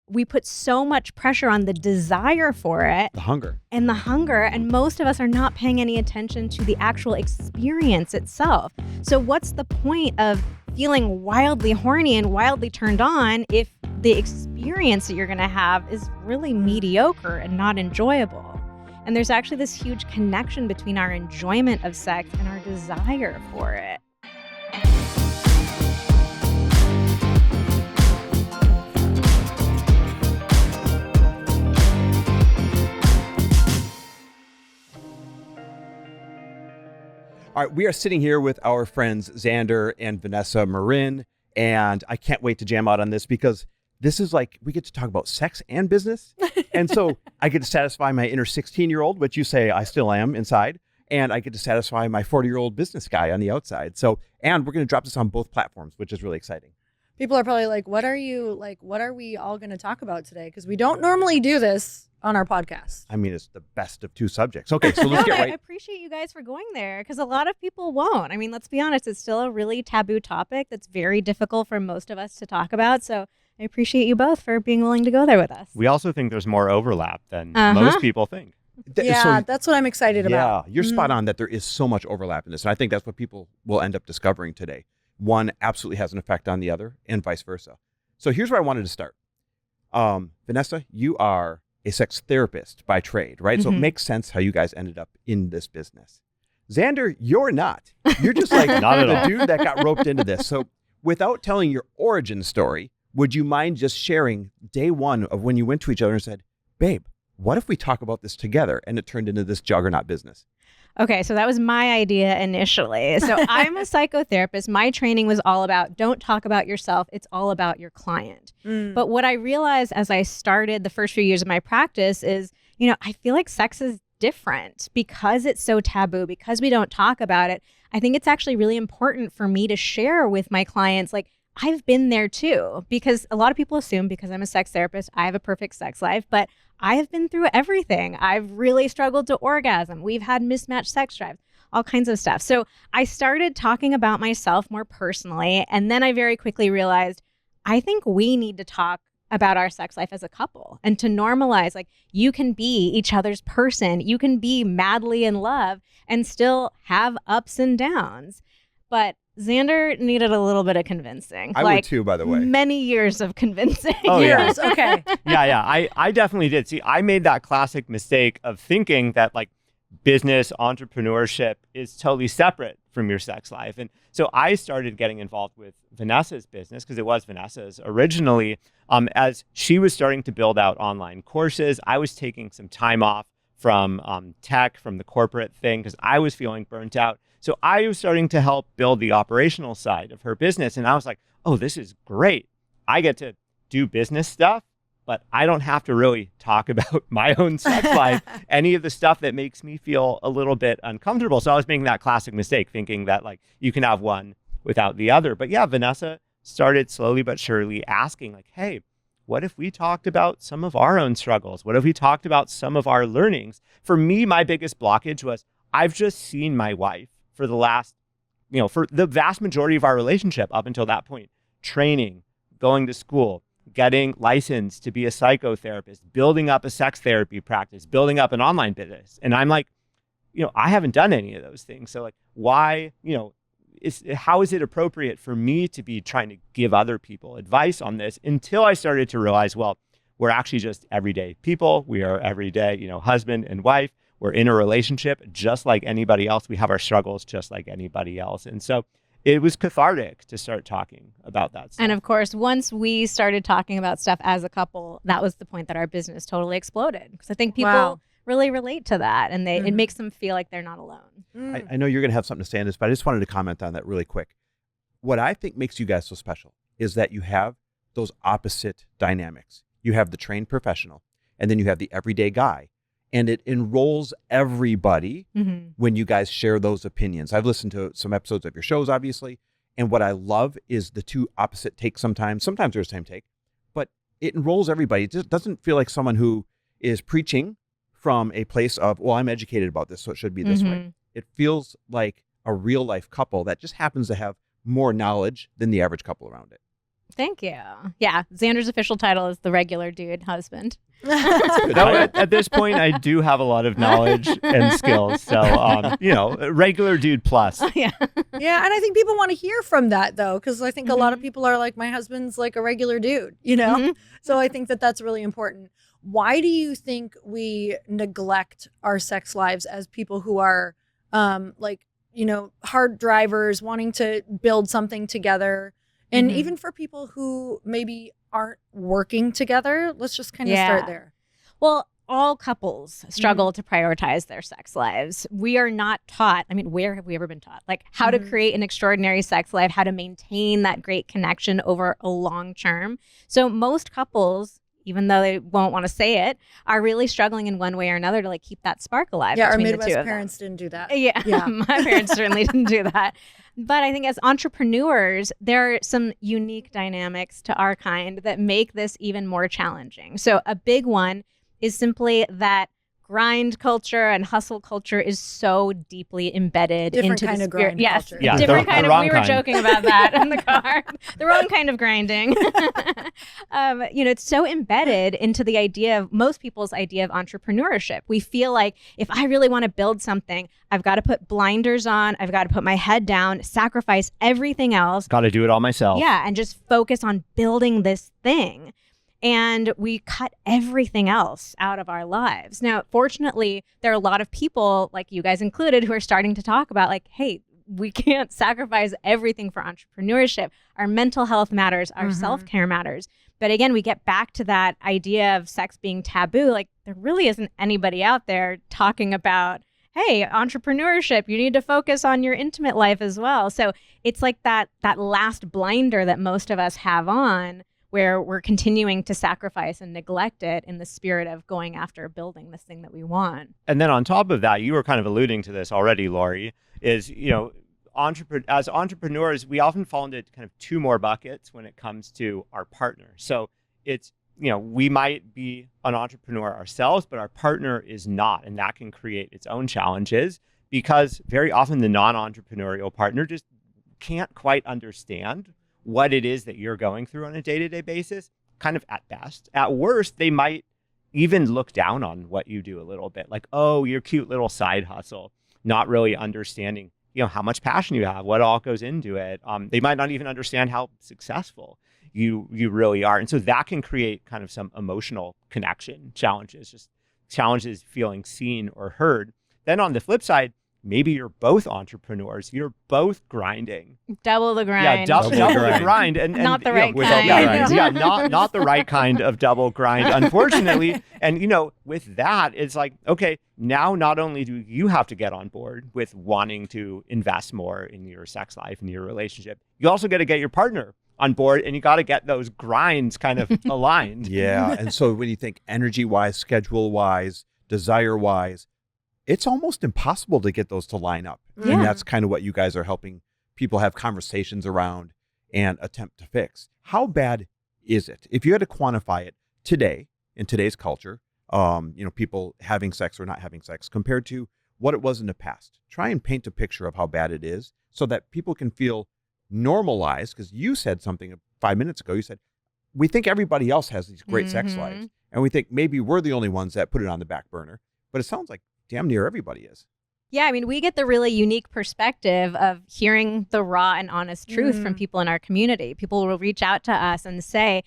we put so much pressure on the desire for it. The hunger. And most of us are not paying any attention to the actual experience itself. So what's the point of feeling wildly horny and wildly turned on if the experience that you're going to have is really mediocre and not enjoyable? And there's actually this huge connection between our enjoyment of sex and our desire for it. All right, we are sitting here with our friends Xander and Vanessa Marin, and I can't wait to jam out on this because this is like, we get to talk about sex and business. And so I get to satisfy my inner 16-year-old, which you say I still am inside, and I get to satisfy my 40-year-old business guy on the outside. So, and we're going to drop this on both platforms, which is really exciting. People are probably like, what are we all going to talk about today? Because we don't normally do this on our podcast. I mean, it's the best of two subjects. Okay, so let's get right. I appreciate you guys for going there because a lot of people won't. I mean, let's be honest, it's still a really taboo topic that's very difficult for most of us to talk about. So I appreciate you both for being willing to go there with us. We also think there's more overlap than most people think. That's what I'm excited about. Yeah, you're spot on that there is so much overlap in this. And I think that's what people will end up discovering today. One absolutely has an effect on the other and vice versa. So here's where I wanted to start. Vanessa, you are a sex therapist by trade, right? So it makes sense how you guys ended up in this business. Xander, you're not. You're just like not at the all. dude that got roped into this. So without telling your origin story, would you mind just sharing day one of when you went to each other and said, babe, what if we talk about this together? And it turned into this juggernaut business. Okay, so that was my idea initially. So I'm a psychotherapist. My training was all about don't talk about yourself. It's all about your client. But what I realized as I started the first few years of my practice is, I feel like sex is different because it's so taboo, because we don't talk about it. I think it's actually really important for me to share with my clients, like, I've been there too, because a lot of people assume because I'm a sex therapist, I have a perfect sex life, but I have been through everything. I've really struggled to orgasm. We've had mismatched sex drives, all kinds of stuff. So I started talking about myself more personally. And then I very quickly realized, I think we need to talk about our sex life as a couple and to normalize, like, you can be each other's person. You can be madly in love and still have ups and downs. But Xander needed a little bit of convincing. I would too, by the way. Many years of convincing. Oh, yeah. Years, okay. Yeah. I definitely did. See, I made that classic mistake of thinking that like business entrepreneurship is totally separate from your sex life. And so I started getting involved with Vanessa's business because it was Vanessa's originally. As she was starting to build out online courses, I was taking some time off from tech, from the corporate thing, because I was feeling burnt out. So I was starting to help build the operational side of her business. And I was like, oh, this is great. I get to do business stuff, but I don't have to really talk about my own sex life, any of the stuff that makes me feel a little bit uncomfortable. So I was making that classic mistake, thinking that like you can have one without the other. But yeah, Vanessa started slowly but surely asking like, hey, what if we talked about some of our own struggles? What if we talked about some of our learnings? For me, my biggest blockage was I've just seen my wife for the last, for the vast majority of our relationship up until that point, training, going to school, getting licensed to be a psychotherapist, building up a sex therapy practice, building up an online business. And I'm like, I haven't done any of those things. So like, why, how is it appropriate for me to be trying to give other people advice on this until I started to realize, well, we're actually just everyday people. We are everyday, husband and wife. We're in a relationship just like anybody else. We have our struggles just like anybody else. And so it was cathartic to start talking about that stuff. And of course, once we started talking about stuff as a couple, that was the point that our business totally exploded. Because I think people really relate to that and it makes them feel like they're not alone. I know you're going to have something to say on this, but I just wanted to comment on that really quick. What I think makes you guys so special is that you have those opposite dynamics. You have the trained professional, and then you have the everyday guy. And it enrolls everybody when you guys share those opinions. I've listened to some episodes of your shows, obviously. And what I love is the two opposite takes sometimes. Sometimes they're the same take, but it enrolls everybody. It just doesn't feel like someone who is preaching from a place of, well, I'm educated about this, so it should be this way. It feels like a real life couple that just happens to have more knowledge than the average couple around it. Thank you. Yeah, Xander's official title is the regular dude husband. No, at this point, I do have a lot of knowledge and skills. So, regular dude plus. Yeah. Yeah, and I think people want to hear from that though, because I think a lot of people are like, my husband's like a regular dude, So I think that that's really important. Why do you think we neglect our sex lives as people who are hard drivers wanting to build something together? And even for people who maybe aren't working together, let's just kind of start there. Well, all couples struggle to prioritize their sex lives. We are not taught. I mean, where have we ever been taught? Like how to create an extraordinary sex life, how to maintain that great connection over a long term. So most couples, even though they won't want to say it, are really struggling in one way or another to like keep that spark alive. Yeah, our between Midwest the two parents didn't do that. Yeah. My parents certainly didn't do that. But I think as entrepreneurs, there are some unique dynamics to our kind that make this even more challenging. So a big one is simply that grind culture and hustle culture is so deeply embedded Different into kind the of spirit. grind Yes, culture. Yeah, different the kind of. wrong We were kind. joking about that in the car. The wrong kind of grinding. It's so embedded into the idea of most people's idea of entrepreneurship. We feel like if I really want to build something, I've got to put blinders on. I've got to put my head down, sacrifice everything else. Got to do it all myself. Yeah, and just focus on building this thing. And we cut everything else out of our lives. Now, fortunately, there are a lot of people, like you guys included, who are starting to talk about like, hey, we can't sacrifice everything for entrepreneurship. Our mental health matters. Our self-care matters. But again, we get back to that idea of sex being taboo. Like there really isn't anybody out there talking about, hey, entrepreneurship, you need to focus on your intimate life as well. So it's like that last blinder that most of us have on, where we're continuing to sacrifice and neglect it in the spirit of going after building this thing that we want. And then on top of that, you were kind of alluding to this already, Lori, is, as entrepreneurs, we often fall into kind of two more buckets when it comes to our partner. So it's, we might be an entrepreneur ourselves, but our partner is not. And that can create its own challenges because very often the non-entrepreneurial partner just can't quite understand what it is that you're going through on a day-to-day basis, kind of at best. At worst, they might even look down on what you do a little bit, like, oh, your cute little side hustle, not really understanding, how much passion you have, what all goes into it. They might not even understand how successful you really are. And so that can create kind of some emotional connection challenges, just challenges feeling seen or heard. Then on the flip side, maybe you're both entrepreneurs. You're both grinding. Double the grind. Yeah, double the grind. And not the right kind. Yeah, not the right kind of double grind, unfortunately. And, with that, it's like, okay, now not only do you have to get on board with wanting to invest more in your sex life and your relationship, you also got to get your partner on board and you got to get those grinds kind of aligned. Yeah. And so when you think energy-wise, schedule-wise, desire-wise, it's almost impossible to get those to line up. Yeah. And that's kind of what you guys are helping people have conversations around and attempt to fix. How bad is it? If you had to quantify it today, in today's culture, people having sex or not having sex compared to what it was in the past, try and paint a picture of how bad it is so that people can feel normalized. Because you said something 5 minutes ago, you said, we think everybody else has these great sex lives. And we think maybe we're the only ones that put it on the back burner. But it sounds like damn near everybody is. Yeah, I mean, we get the really unique perspective of hearing the raw and honest truth from people in our community. People will reach out to us and say,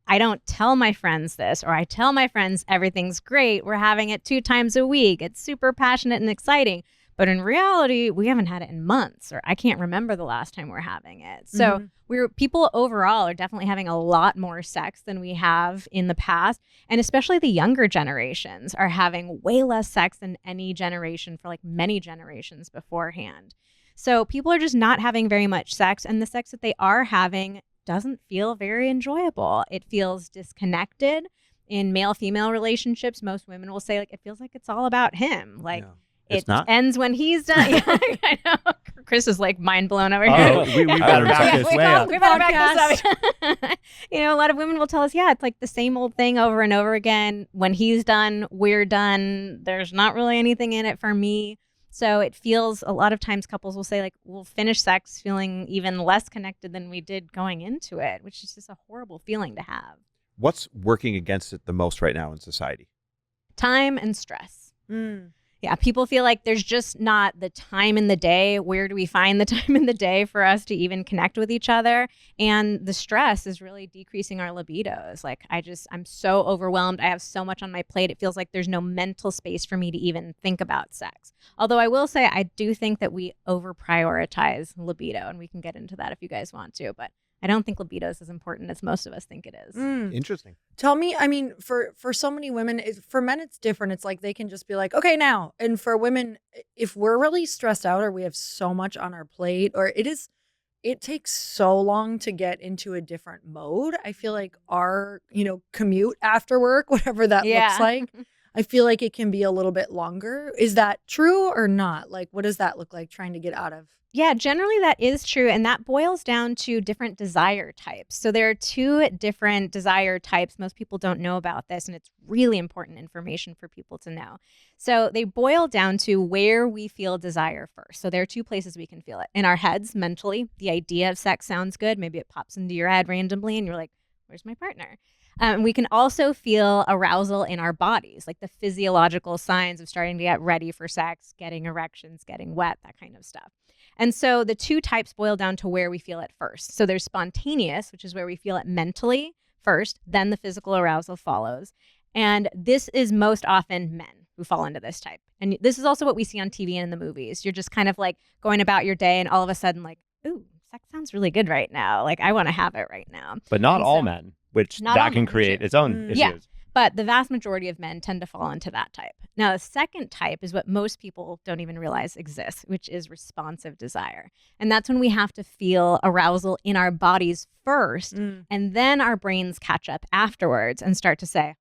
I don't tell my friends this, or I tell my friends everything's great. We're having it 2 times a week. It's super passionate and exciting. But in reality, we haven't had it in months, or I can't remember the last time we're having it. So people overall are definitely having a lot more sex than we have in the past. And especially the younger generations are having way less sex than any generation for like many generations beforehand. So people are just not having very much sex. And the sex that they are having doesn't feel very enjoyable. It feels disconnected. In male-female relationships, most women will say, like, it feels like it's all about him. Like, It's it not? ends when he's done. Yeah, I know. Chris is like mind blown over here. Oh, we better back this way up. We better back this up. A lot of women will tell us, yeah, it's like the same old thing over and over again. When he's done, we're done. There's not really anything in it for me. So it feels, a lot of times couples will say like, we'll finish sex feeling even less connected than we did going into it, which is just a horrible feeling to have. What's working against it the most right now in society? Time and stress. Yeah, people feel like there's just not the time in the day. Where do we find the time in the day for us to even connect with each other? And the stress is really decreasing our libidos. Like I'm so overwhelmed. I have so much on my plate. It feels like there's no mental space for me to even think about sex. Although I will say, I do think that we over prioritize libido, and we can get into that if you guys want to, but I don't think libido is as important as most of us think it is. Interesting. Tell me, I mean, for so many women, for men, it's different. It's like they can just be like, okay, now. And for women, if we're really stressed out or we have so much on our plate, or it takes so long to get into a different mode. I feel like our, commute after work, whatever that looks like, I feel like it can be a little bit longer. Is that true or not? Like, what does that look like trying to get out of? Yeah, generally that is true. And that boils down to different desire types. So there are 2 different desire types. Most people don't know about this, and it's really important information for people to know. So they boil down to where we feel desire first. So there are 2 places we can feel it. In our heads, mentally, the idea of sex sounds good. Maybe it pops into your head randomly and you're like, where's my partner? We can also feel arousal in our bodies, like the physiological signs of starting to get ready for sex, getting erections, getting wet, that kind of stuff. And so the 2 types boil down to where we feel it first. So there's spontaneous, which is where we feel it mentally first, then the physical arousal follows. And this is most often men who fall into this type. And this is also what we see on TV and in the movies. You're just kind of like going about your day and all of a sudden like, ooh, sex sounds really good right now. Like I want to have it right now. But not all men, which that can create its own issues. Yeah. But the vast majority of men tend to fall into that type. Now, the second type is what most people don't even realize exists, which is responsive desire. And that's when we have to feel arousal in our bodies first, and then our brains catch up afterwards and start to say,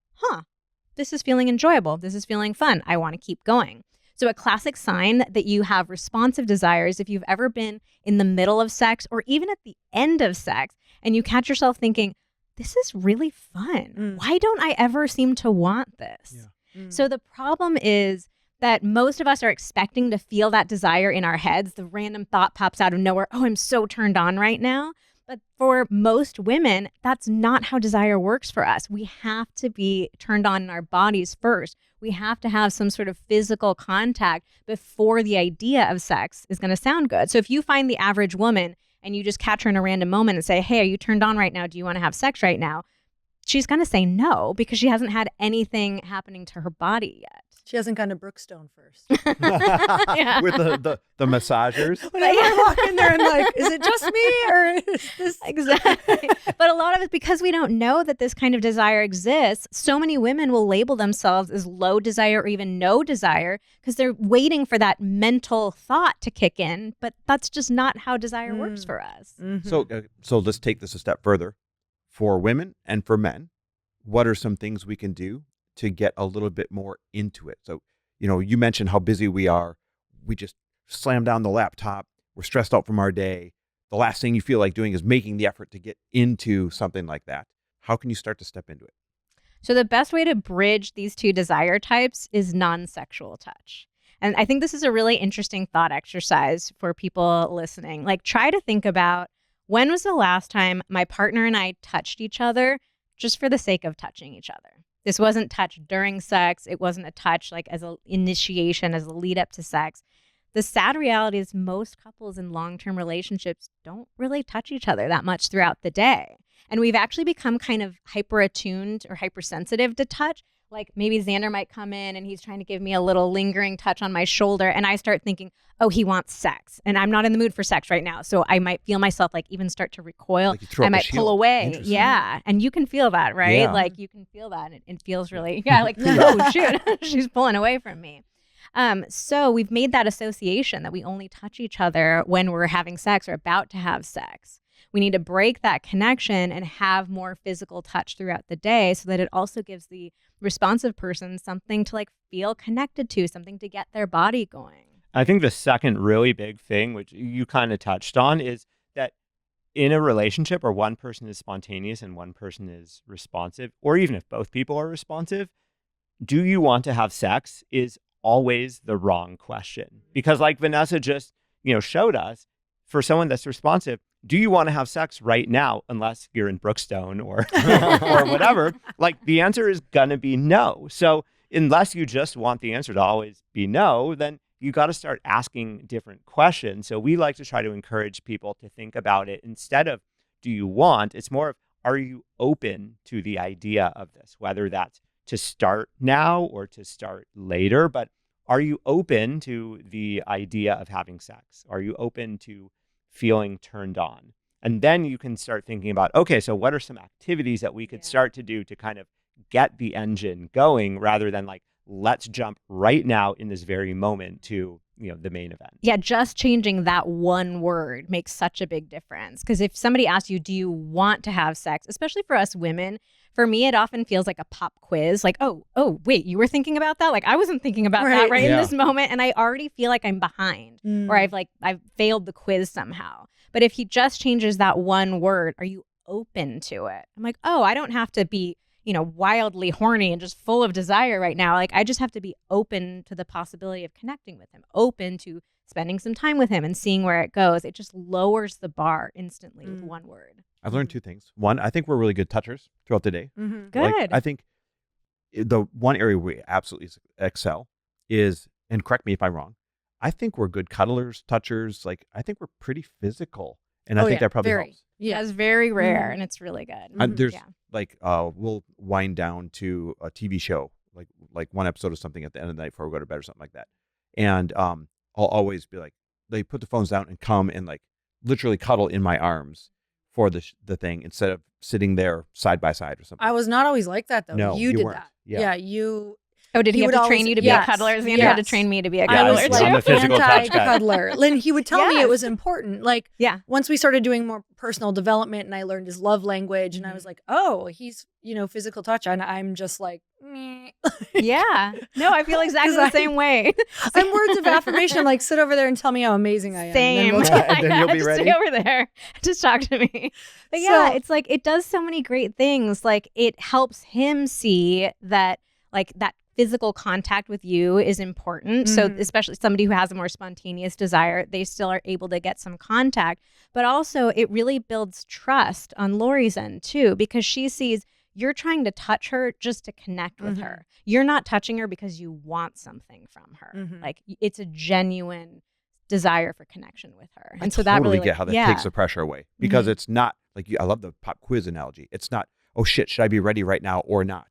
this is feeling enjoyable. This is feeling fun. I want to keep going. So a classic sign that you have responsive desires, if you've ever been in the middle of sex or even at the end of sex, and you catch yourself thinking, this is really fun. Why don't I ever seem to want this? So the problem is that most of us are expecting to feel that desire in our heads. The random thought pops out of nowhere. Oh, I'm so turned on right now. But for most women, that's not how desire works for us. We have to be turned on in our bodies first. We have to have some sort of physical contact before the idea of sex is going to sound good. So if you find the average woman and you just catch her in a random moment and say, hey, are you turned on right now? Do you want to have sex right now? She's going to say no because she hasn't had anything happening to her body yet. She hasn't gone to Brookstone first. Yeah. With the massagers. Whenever I walk in there and like, is it just me or is this? Exactly. But a lot of it, because we don't know that this kind of desire exists, so many women will label themselves as low desire or even no desire because they're waiting for that mental thought to kick in. But that's just not how desire works for us. So let's take this a step further. For women and for men, what are some things we can do to get a little bit more into it? So, you mentioned how busy we are. We just slam down the laptop. We're stressed out from our day. The last thing you feel like doing is making the effort to get into something like that. How can you start to step into it? So the best way to bridge these 2 desire types is non-sexual touch. And I think this is a really interesting thought exercise for people listening. Like, try to think about, when was the last time my partner and I touched each other just for the sake of touching each other? This wasn't touch during sex. It wasn't a touch like as an initiation, as a lead up to sex. The sad reality is most couples in long-term relationships don't really touch each other that much throughout the day. And we've actually become kind of hyper-attuned or hypersensitive to touch. Like maybe Xander might come in and he's trying to give me a little lingering touch on my shoulder. And I start thinking, oh, he wants sex. And I'm not in the mood for sex right now. So I might feel myself like even start to recoil. Like I might pull away. Yeah. And you can feel that, right? Yeah. Like you can feel that. And it feels really, like, oh, shoot, she's pulling away from me. So we've made that association that we only touch each other when we're having sex or about to have sex. We need to break that connection and have more physical touch throughout the day so that it also gives the responsive person something to like feel connected to, something to get their body going. I think the second really big thing, which you kind of touched on, is that in a relationship where one person is spontaneous and one person is responsive, or even if both people are responsive, do you want to have sex is always the wrong question. Because like Vanessa just, showed us, for someone that's responsive, do you want to have sex right now? Unless you're in Brookstone or or whatever, like the answer is going to be no. So unless you just want the answer to always be no, then you got to start asking different questions. So we like to try to encourage people to think about it instead of do you want? It's more of, are you open to the idea of this, whether that's to start now or to start later, but are you open to the idea of having sex? Are you open to feeling turned on? And then you can start thinking about, okay, so what are some activities that we could start to do to kind of get the engine going rather than like, let's jump right now in this very moment to, the main event. Yeah, just changing that one word makes such a big difference. Because if somebody asks you, do you want to have sex, especially for us women, for me, it often feels like a pop quiz. Like, oh, wait, you were thinking about that? Like, I wasn't thinking about that in this moment. And I already feel like I'm behind or I've failed the quiz somehow. But if he just changes that one word, are you open to it? I'm like, oh, I don't have to be wildly horny and just full of desire right now. Like, I just have to be open to the possibility of connecting with him, open to spending some time with him and seeing where it goes. It just lowers the bar instantly with one word. I've learned two things. One, I think we're really good touchers throughout the day. Good. Like, I think the one area we absolutely excel is, and correct me if I'm wrong, I think we're good cuddlers, touchers. Like, I think we're pretty physical. And I think that probably helps. Yeah, it's very rare and it's really good. There's we'll wind down to a TV show, like one episode of something at the end of the night before we go to bed or something like that. And I'll always be like, they put the phones down and come and like literally cuddle in my arms for the thing instead of sitting there side by side or something. I was not always like that though. No, you did weren't. that. Yeah, you. Oh, did he have to train you to be a cuddler? Xander had to train me to be a cuddler I was too. like I'm a physical touch guy. anti-cuddler. Lynn, he would tell me it was important. Like, once we started doing more personal development and I learned his love language and I was like, oh, he's, physical touch. And I'm just like, meh. Yeah. No, I feel exactly the same way. I'm words of affirmation. I'm like, sit over there and tell me how amazing I am. Same. And then you'll be ready. Stay over there. Just talk to me. But it's like, it does so many great things. Like, it helps him see that, like, that physical contact with you is important. So especially somebody who has a more spontaneous desire, they still are able to get some contact. But also it really builds trust on Lori's end too, because she sees you're trying to touch her just to connect with her. You're not touching her because you want something from her. Like, it's a genuine desire for connection with her. And so that really get how that takes the pressure away, because it's not like I love the pop quiz analogy. It's not, oh shit, should I be ready right now or not?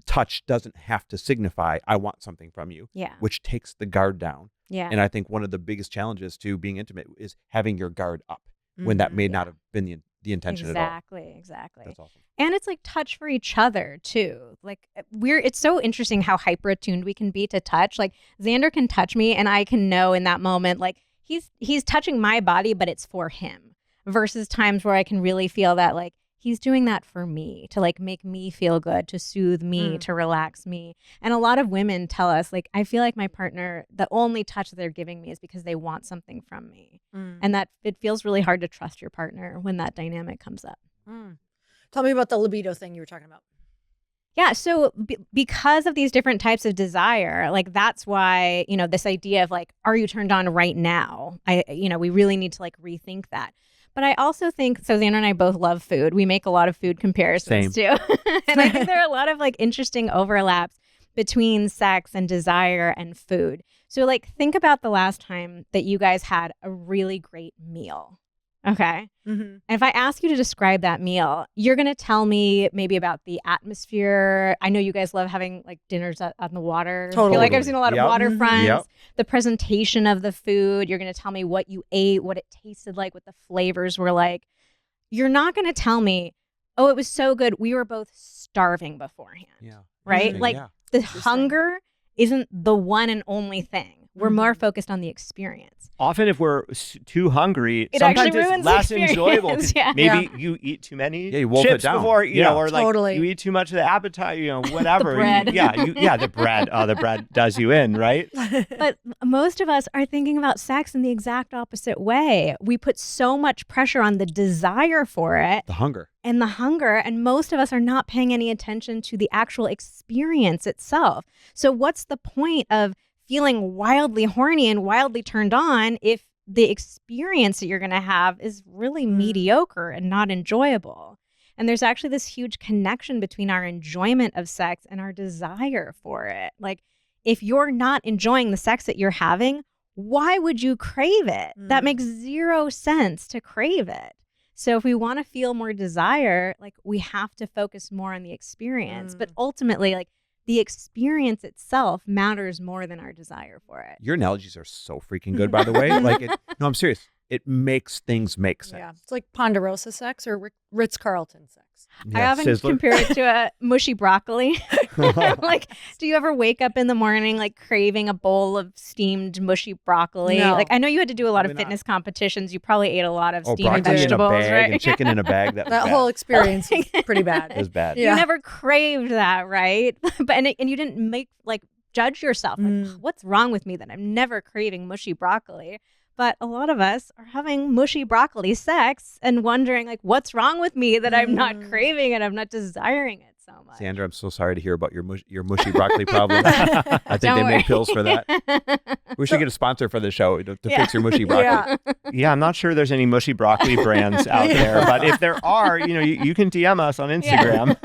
Touch doesn't have to signify I want something from you, which takes the guard down. And I think one of the biggest challenges to being intimate is having your guard up when that may not have been the intention at all. Exactly. That's awesome. And it's like touch for each other too. Like, it's so interesting how hyper attuned we can be to touch. Like, Xander can touch me and I can know in that moment, like, he's touching my body, but it's for him, versus times where I can really feel that, like, he's doing that for me, to like make me feel good, to soothe me, to relax me. And a lot of women tell us, like, I feel like my partner, the only touch that they're giving me is because they want something from me. And that it feels really hard to trust your partner when that dynamic comes up. Tell me about the libido thing you were talking about. Yeah. So because of these different types of desire, like, that's why, this idea of like, are you turned on right now? We really need to like rethink that. But I also think, so Xander and I both love food. We make a lot of food comparisons too. And I think there are a lot of like interesting overlaps between sex and desire and food. So like, think about the last time that you guys had a really great meal. Okay. And if I ask you to describe that meal, you're going to tell me maybe about the atmosphere. I know you guys love having like dinners on the water. Totally. I feel like I've seen a lot of waterfronts. The presentation of the food. You're going to tell me what you ate, what it tasted like, what the flavors were like. You're not going to tell me, oh, it was so good, we were both starving beforehand. Right? Like, the hunger isn't the one and only thing. We're more focused on the experience. Often if we're too hungry, It sometimes actually it's ruins less the enjoyable. experience, yeah. Maybe you eat too many you wolf chips it down. before, you know, or like Totally. you eat too much of the appetizer, whatever. The bread. The bread. Oh, the bread does you in, right? But most of us are thinking about sex in the exact opposite way. We put so much pressure on the desire for it. The hunger. And the hunger, and most of us are not paying any attention to the actual experience itself. So what's the point of feeling wildly horny and wildly turned on if the experience that you're going to have is really mediocre and not enjoyable? And there's actually this huge connection between our enjoyment of sex and our desire for it. Like, if you're not enjoying the sex that you're having, why would you crave it? That makes zero sense to crave it. So if we want to feel more desire, like, we have to focus more on the experience. But ultimately, like, the experience itself matters more than our desire for it. Your analogies are so freaking good, by the way. No, I'm serious. It makes things make sense. Yeah, it's like Ponderosa sex or Ritz-Carlton sex. I often compare it to a mushy broccoli. Like, do you ever wake up in the morning like craving a bowl of steamed mushy broccoli? No. Like, I know you had to do a lot of Probably fitness competitions. You probably ate a lot of steamed broccoli vegetables, in a bag right? and chicken in a bag. That That whole experience was pretty bad. It was bad. Yeah. You never craved that, right? But and you didn't judge yourself. Like, what's wrong with me that I'm never craving mushy broccoli? But a lot of us are having mushy broccoli sex and wondering, like, what's wrong with me that I'm not craving it? I'm not desiring it so much. Xander, I'm so sorry to hear about your mushy broccoli problem. I think they make pills for that. We should get a sponsor for the show to fix your mushy broccoli. Yeah, I'm not sure there's any mushy broccoli brands out there, but if there are, you can DM us on Instagram.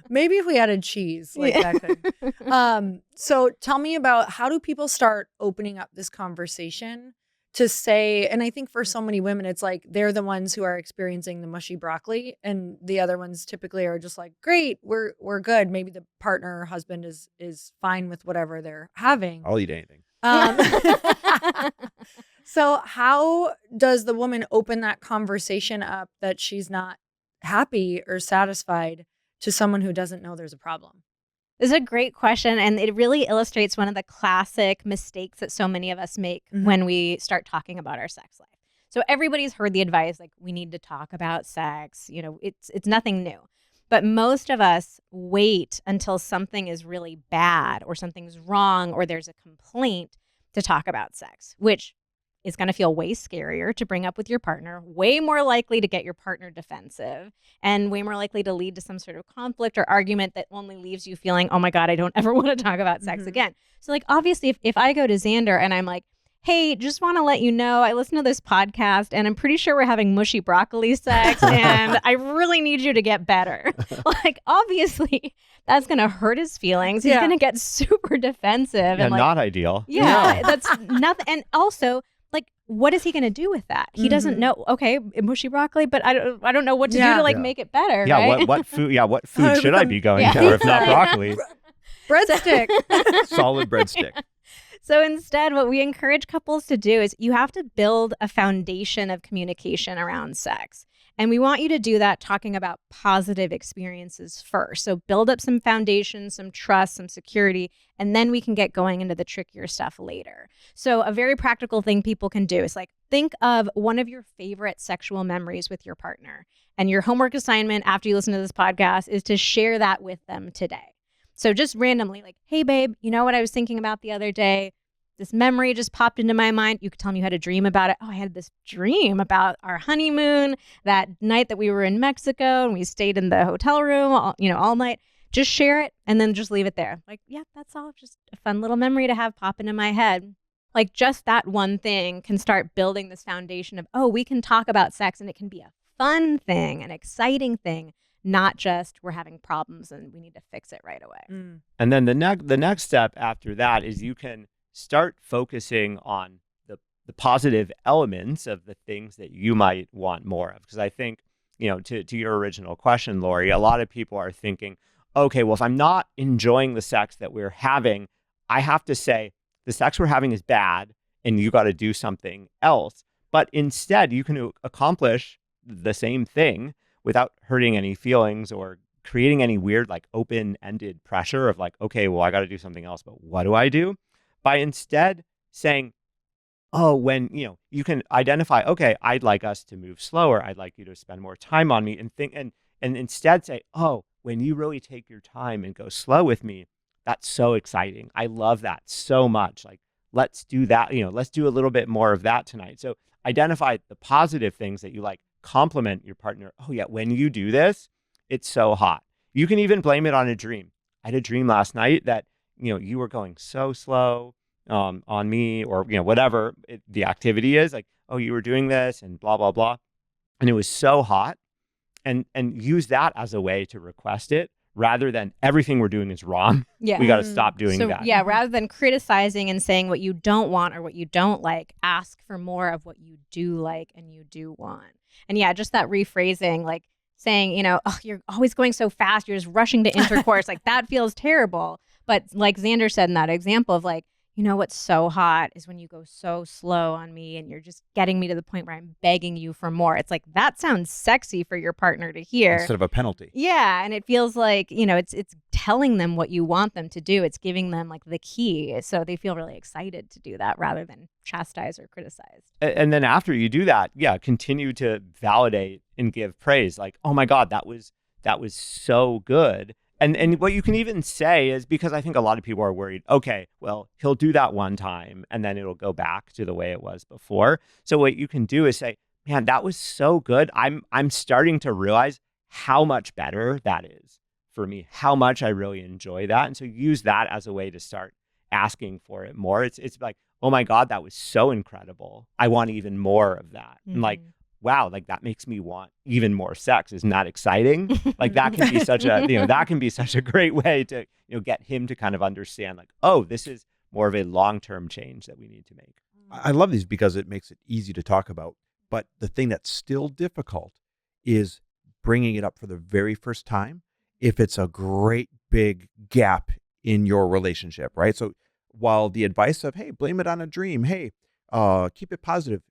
Maybe if we added cheese, like that could. So tell me about, how do people start opening up this conversation to say, and I think for so many women, it's like they're the ones who are experiencing the mushy broccoli, and the other ones typically are just like, great, we're good. Maybe the partner or husband is fine with whatever they're having. I'll eat anything. So how does the woman open that conversation up that she's not happy or satisfied to someone who doesn't know there's a problem? This is a great question, and it really illustrates one of the classic mistakes that so many of us make when we start talking about our sex life. So everybody's heard the advice, like, we need to talk about sex. It's nothing new. But most of us wait until something is really bad or something's wrong or there's a complaint to talk about sex, which is going to feel way scarier to bring up with your partner, way more likely to get your partner defensive, and way more likely to lead to some sort of conflict or argument that only leaves you feeling, oh my God, I don't ever want to talk about sex again. So, like, obviously, if I go to Xander and I'm like, hey, just want to let you know, I listen to this podcast and I'm pretty sure we're having mushy broccoli sex and I really need you to get better. Like, obviously, that's going to hurt his feelings. He's going to get super defensive. Yeah, and not ideal. Yeah, that's nothing. And also, like, what is he going to do with that? He doesn't know. Okay, mushy broccoli, but I don't know what to do to make it better. Yeah, right? what food? Yeah, what food should I be going for if not broccoli? Breadstick. Solid breadstick. So instead, what we encourage couples to do is you have to build a foundation of communication around sex. And we want you to do that talking about positive experiences first. So build up some foundation, some trust, some security, and then we can get going into the trickier stuff later. So a very practical thing people can do is, like, think of one of your favorite sexual memories with your partner. And your homework assignment after you listen to this podcast is to share that with them today. So just randomly, like, hey, babe, you know what I was thinking about the other day? This memory just popped into my mind. You could tell me you had a dream about it. Oh, I had this dream about our honeymoon, that night that we were in Mexico and we stayed in the hotel room, all night. Just share it and then just leave it there. Like, yeah, that's all. Just a fun little memory to have pop into my head. Like, just that one thing can start building this foundation of, oh, we can talk about sex and it can be a fun thing, an exciting thing. Not just we're having problems and we need to fix it right away. And then the next step after that is you can start focusing on the positive elements of the things that you might want more of. Because I think, to your original question, Lori, a lot of people are thinking, okay, well, if I'm not enjoying the sex that we're having, I have to say the sex we're having is bad and you got to do something else. But instead, you can accomplish the same thing without hurting any feelings or creating any weird, like, open-ended pressure of, like, okay, well, I got to do something else, but what do I do? By instead saying, oh, when, you can identify, okay, I'd like us to move slower. I'd like you to spend more time on me, and think, and instead say, oh, when you really take your time and go slow with me, that's so exciting. I love that so much. Like, let's do that. Let's do a little bit more of that tonight. So identify the positive things that you like. Compliment your partner. Oh yeah, when you do this, it's so hot. You can even blame it on a dream. I had a dream last night that, you were going so slow on me, or, whatever the activity is, like, oh, you were doing this and blah, blah, blah. And it was so hot, and use that as a way to request it, rather than everything we're doing is wrong. Yeah. We got to stop doing that. Yeah, rather than criticizing and saying what you don't want or what you don't like, ask for more of what you do like and you do want. And yeah, just that rephrasing, like saying, oh, you're always going so fast, you're just rushing to intercourse, like that feels terrible. But like Xander said in that example of like, what's so hot is when you go so slow on me and you're just getting me to the point where I'm begging you for more. It's like, that sounds sexy for your partner to hear. Instead of a penalty. Yeah. And it feels like, it's telling them what you want them to do. It's giving them like the key. So they feel really excited to do that rather than chastise or criticize. And then after you do that, continue to validate and give praise. Like, oh my God, that was so good. And what you can even say is, because I think a lot of people are worried, okay, well, he'll do that one time and then it'll go back to the way it was before. So what you can do is say, man, that was so good. I'm starting to realize how much better that is for me, how much I really enjoy that. And so use that as a way to start asking for it more. It's like, oh my God, that was so incredible. I want even more of that. And like, wow, like that makes me want even more sex. Isn't that exciting? Like that can be such a great way to, get him to kind of understand like, oh, this is more of a long-term change that we need to make. I love these because it makes it easy to talk about. But the thing that's still difficult is bringing it up for the very first time if it's a great big gap in your relationship, right? So while the advice of, hey, blame it on a dream, hey, keep it positive,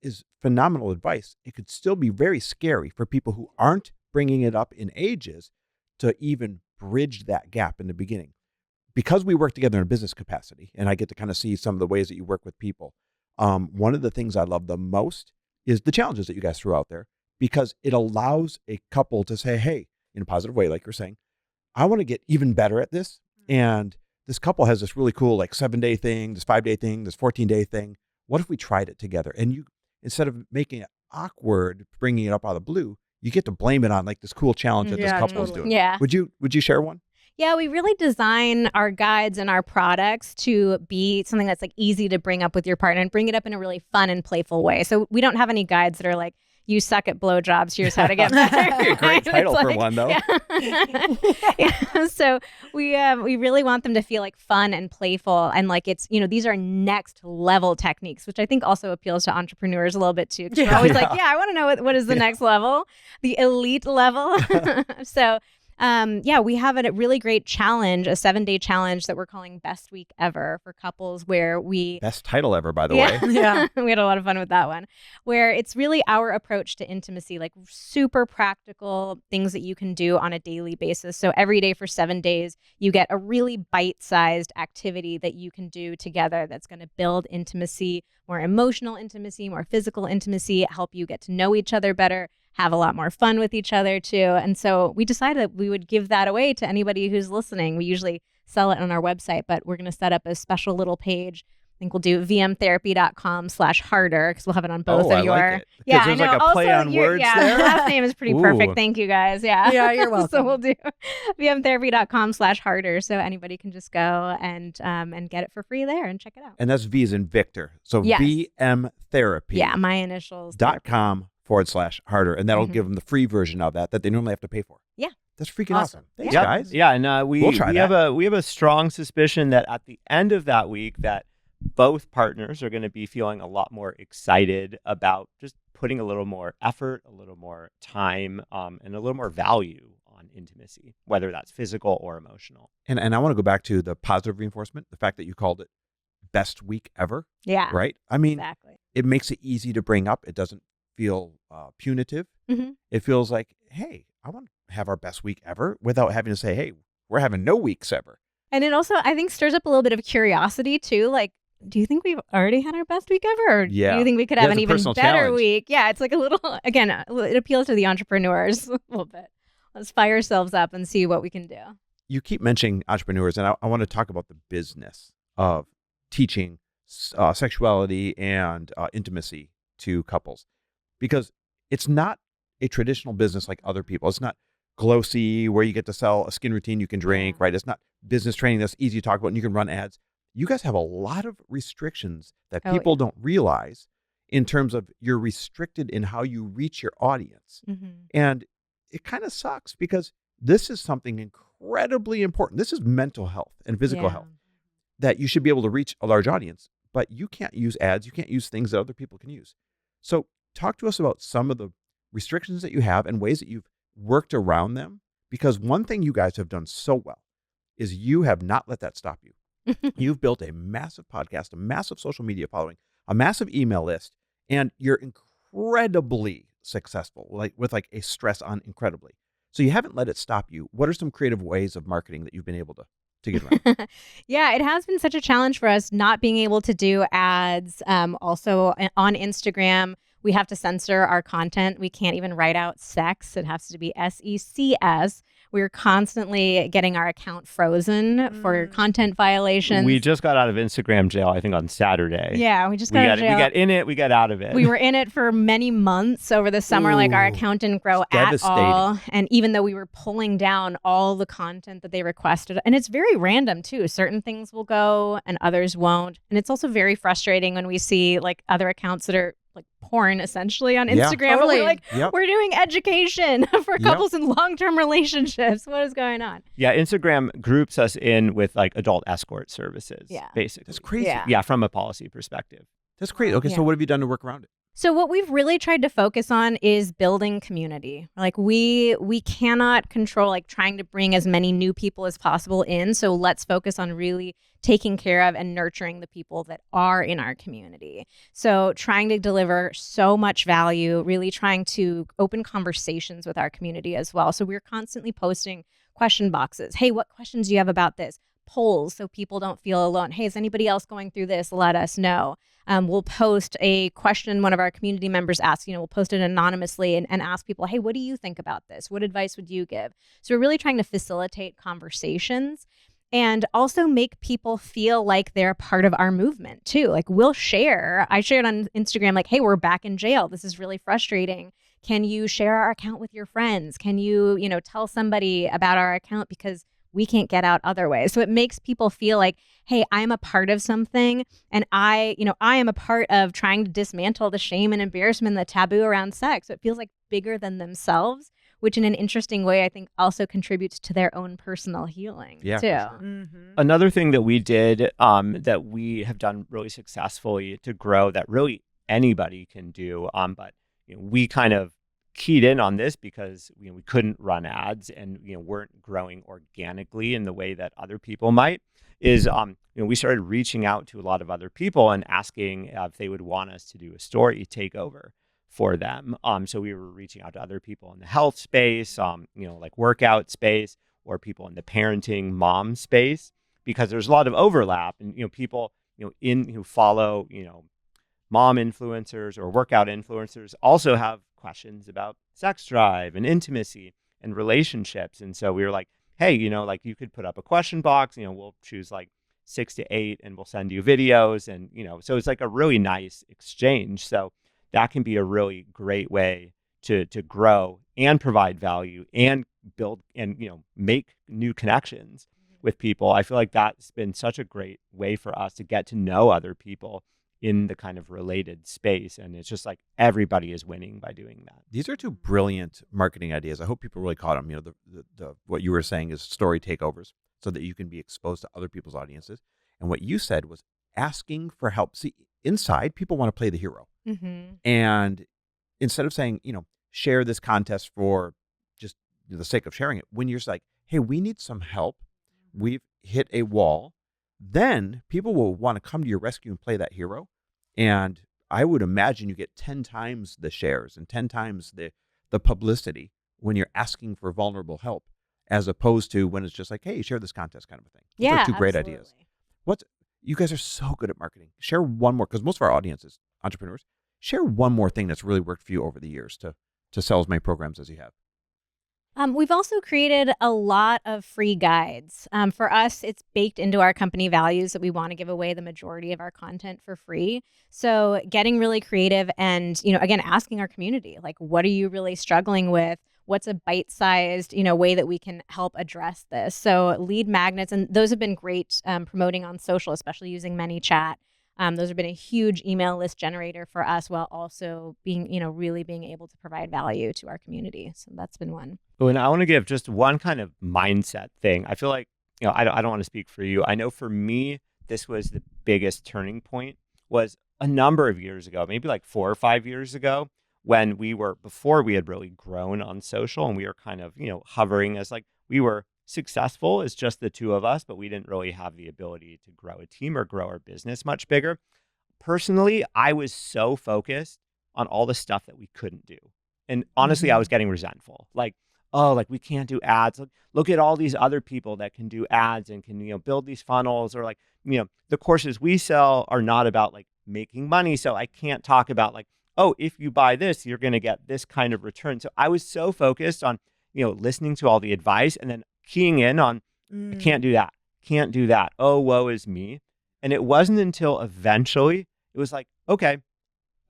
is phenomenal advice, it could still be very scary for people who aren't bringing it up in ages to even bridge that gap in the beginning. Because we work together in a business capacity, and I get to kind of see some of the ways that you work with people, one of the things I love the most is the challenges that you guys threw out there, because it allows a couple to say, hey, in a positive way, like you're saying, I want to get even better at this. And this couple has this really cool like 7-day thing, this 5-day thing, this 14-day thing. What if we tried it together? And you, instead of making it awkward, bringing it up out of the blue, you get to blame it on like this cool challenge that this couple is doing. Yeah. Would you share one? Yeah, we really design our guides and our products to be something that's like easy to bring up with your partner and bring it up in a really fun and playful way. So we don't have any guides that are like, you suck at blowjobs, here's how to get better. Great title for one, though. Yeah. So we really want them to feel like fun and playful, and like it's, these are next level techniques, which I think also appeals to entrepreneurs a little bit too. You're always like, I want to know what is the next level, the elite level. So we have a really great challenge, a 7-day challenge that we're calling Best Week Ever for couples, where we... Best title ever, by the way. Yeah. We had a lot of fun with that one, where it's really our approach to intimacy, like super practical things that you can do on a daily basis. So every day for 7 days, you get a really bite-sized activity that you can do together that's going to build intimacy, more emotional intimacy, more physical intimacy, help you get to know each other better, have a lot more fun with each other too. And so we decided that we would give that away to anybody who's listening. We usually sell it on our website, but we're going to set up a special little page. I think we'll do vmtherapy.com/harder because we'll have it on both of your. Like it. Yeah, there's I know. Like a play on words there. The last name is pretty perfect. Thank you guys. Yeah. Yeah, you're welcome. So we'll do vmtherapy.com/harder so anybody can just go and get it for free there and check it out. And that's V as in Victor. So Yes. vmtherapy. Yeah, my initials. .com/harder, and that'll give them the free version of that they normally have to pay for. Yeah. That's freaking awesome. Thanks, Yep. guys. Yeah, and We'll try that. we have a strong suspicion that at the end of that week that both partners are going to be feeling a lot more excited about just putting a little more effort, a little more time, and a little more value on intimacy, whether that's physical or emotional. And I want to go back to the positive reinforcement, the fact that you called it Best Week Ever. Yeah. Right? I mean, Exactly. it makes it easy to bring up. It doesn't feel punitive. Mm-hmm. It feels like, hey, I want to have our best week ever without having to say, hey, we're having no weeks ever. And it also, I think, stirs up a little bit of curiosity too. Like, do you think we've already had our best week ever? Or Yeah. do you think we could Yeah, have it's an a even personal better challenge. week? Yeah, it's like a little, again, it appeals to the entrepreneurs a little bit. Let's fire ourselves up and see what we can do. You keep mentioning entrepreneurs, and I want to talk about the business of teaching sexuality and intimacy to couples, because it's not a traditional business like other people. It's not Glossy where you get to sell a skin routine you can drink, right? It's not business training that's easy to talk about and you can run ads. You guys have a lot of restrictions that people don't realize in terms of you're restricted in how you reach your audience. And it kind of sucks because this is something incredibly important. This is mental health and physical health that you should be able to reach a large audience, but you can't use ads. You can't use things that other people can use. So talk to us about some of the restrictions that you have and ways that you've worked around them, because one thing you guys have done so well is you have not let that stop you. You've built a massive podcast, a massive social media following, a massive email list, and you're incredibly successful, with a stress on incredibly. So you haven't let it stop you. What are some creative ways of marketing that you've been able to get around? Yeah, it has been such a challenge for us not being able to do ads. Also on Instagram, we have to censor our content. We can't even write out sex. It has to be SECS. We're constantly getting our account frozen for content violations. We just got out of Instagram jail, I think, on Saturday. Yeah, we just got out of jail. We got in it, we got out of it. We were in it for many months over the summer. Like our account didn't grow at all. And even though we were pulling down all the content that they requested, and it's very random too. Certain things will go and others won't. And it's also very frustrating when we see like other accounts that are like porn essentially on Instagram. Totally. We're like, we're doing education for couples in long-term relationships. What is going on? Yeah, Instagram groups us in with like adult escort services. Yeah. Basically. That's crazy. Yeah, from a policy perspective. That's crazy. Okay, so what have you done to work around it? So what we've really tried to focus on is building community. Like we cannot control like trying to bring as many new people as possible in. So let's focus on really taking care of and nurturing the people that are in our community. So trying to deliver so much value, really trying to open conversations with our community as well. So we're constantly posting question boxes. Hey, what questions do you have about this? Polls so people don't feel alone. Hey, is anybody else going through this? Let us know. We'll post a question one of our community members asks, we'll post it anonymously and ask people, hey, what do you think about this? What advice would you give? So we're really trying to facilitate conversations and also make people feel like they're part of our movement too. Like I shared on Instagram, like, hey, we're back in jail. This is really frustrating. Can you share our account with your friends? Can you, tell somebody about our account because we can't get out other ways. So it makes people feel like, hey, I'm a part of something. And I am a part of trying to dismantle the shame and embarrassment, the taboo around sex. So it feels like bigger than themselves, which in an interesting way, I think also contributes to their own personal healing too. Sure. Another thing that we did that we have done really successfully to grow that really anybody can do, but we kind of keyed in on this because we couldn't run ads and weren't growing organically in the way that other people might, is we started reaching out to a lot of other people and asking if they would want us to do a story takeover for them. So we were reaching out to other people in the health space, like workout space, or people in the parenting mom space, because there's a lot of overlap, and people who follow mom influencers or workout influencers also have questions about sex drive and intimacy and relationships. And so we were like, hey, like you could put up a question box, we'll choose like 6 to 8 and we'll send you videos. And, so it's like a really nice exchange. So that can be a really great way to grow and provide value and build and, make new connections with people. I feel like that's been such a great way for us to get to know other people in the kind of related space. And it's just like everybody is winning by doing that. These are two brilliant marketing ideas. I hope people really caught them. The what you were saying is story takeovers so that you can be exposed to other people's audiences. And what you said was asking for help. See, inside, people want to play the hero. And instead of saying, share this contest for just the sake of sharing it, when you're like, hey, we need some help, we've hit a wall, then people will want to come to your rescue and play that hero. And I would imagine you get 10 times the shares and 10 times the publicity when you're asking for vulnerable help, as opposed to when it's just like, hey, share this contest kind of a thing. Those are two great ideas. You guys are so good at marketing. Share one more, because most of our audience is entrepreneurs. Share one more thing that's really worked for you over the years to sell as many programs as you have. We've also created a lot of free guides. For us, it's baked into our company values that we want to give away the majority of our content for free. So getting really creative and, again, asking our community, like, what are you really struggling with? What's a bite-sized, way that we can help address this? So lead magnets, and those have been great promoting on social, especially using ManyChat. Those have been a huge email list generator for us, while also being, really being able to provide value to our community. So that's been one. Oh, and I want to give just one kind of mindset thing. I feel like, I don't want to speak for you. I know for me, this was the biggest turning point was a number of years ago, maybe like 4 or 5 years ago, when before we had really grown on social, and we were kind of, hovering as like, we were successful as just the two of us, but we didn't really have the ability to grow a team or grow our business much bigger. Personally, I was so focused on all the stuff that we couldn't do. And honestly, I was getting resentful. Like, oh, like we can't do ads. Look at all these other people that can do ads and can, build these funnels, or like, the courses we sell are not about like making money. So I can't talk about like, oh, if you buy this, you're going to get this kind of return. So I was so focused on, listening to all the advice and then keying in on, I can't do that. Can't do that. Oh, woe is me. And it wasn't until eventually it was like, okay,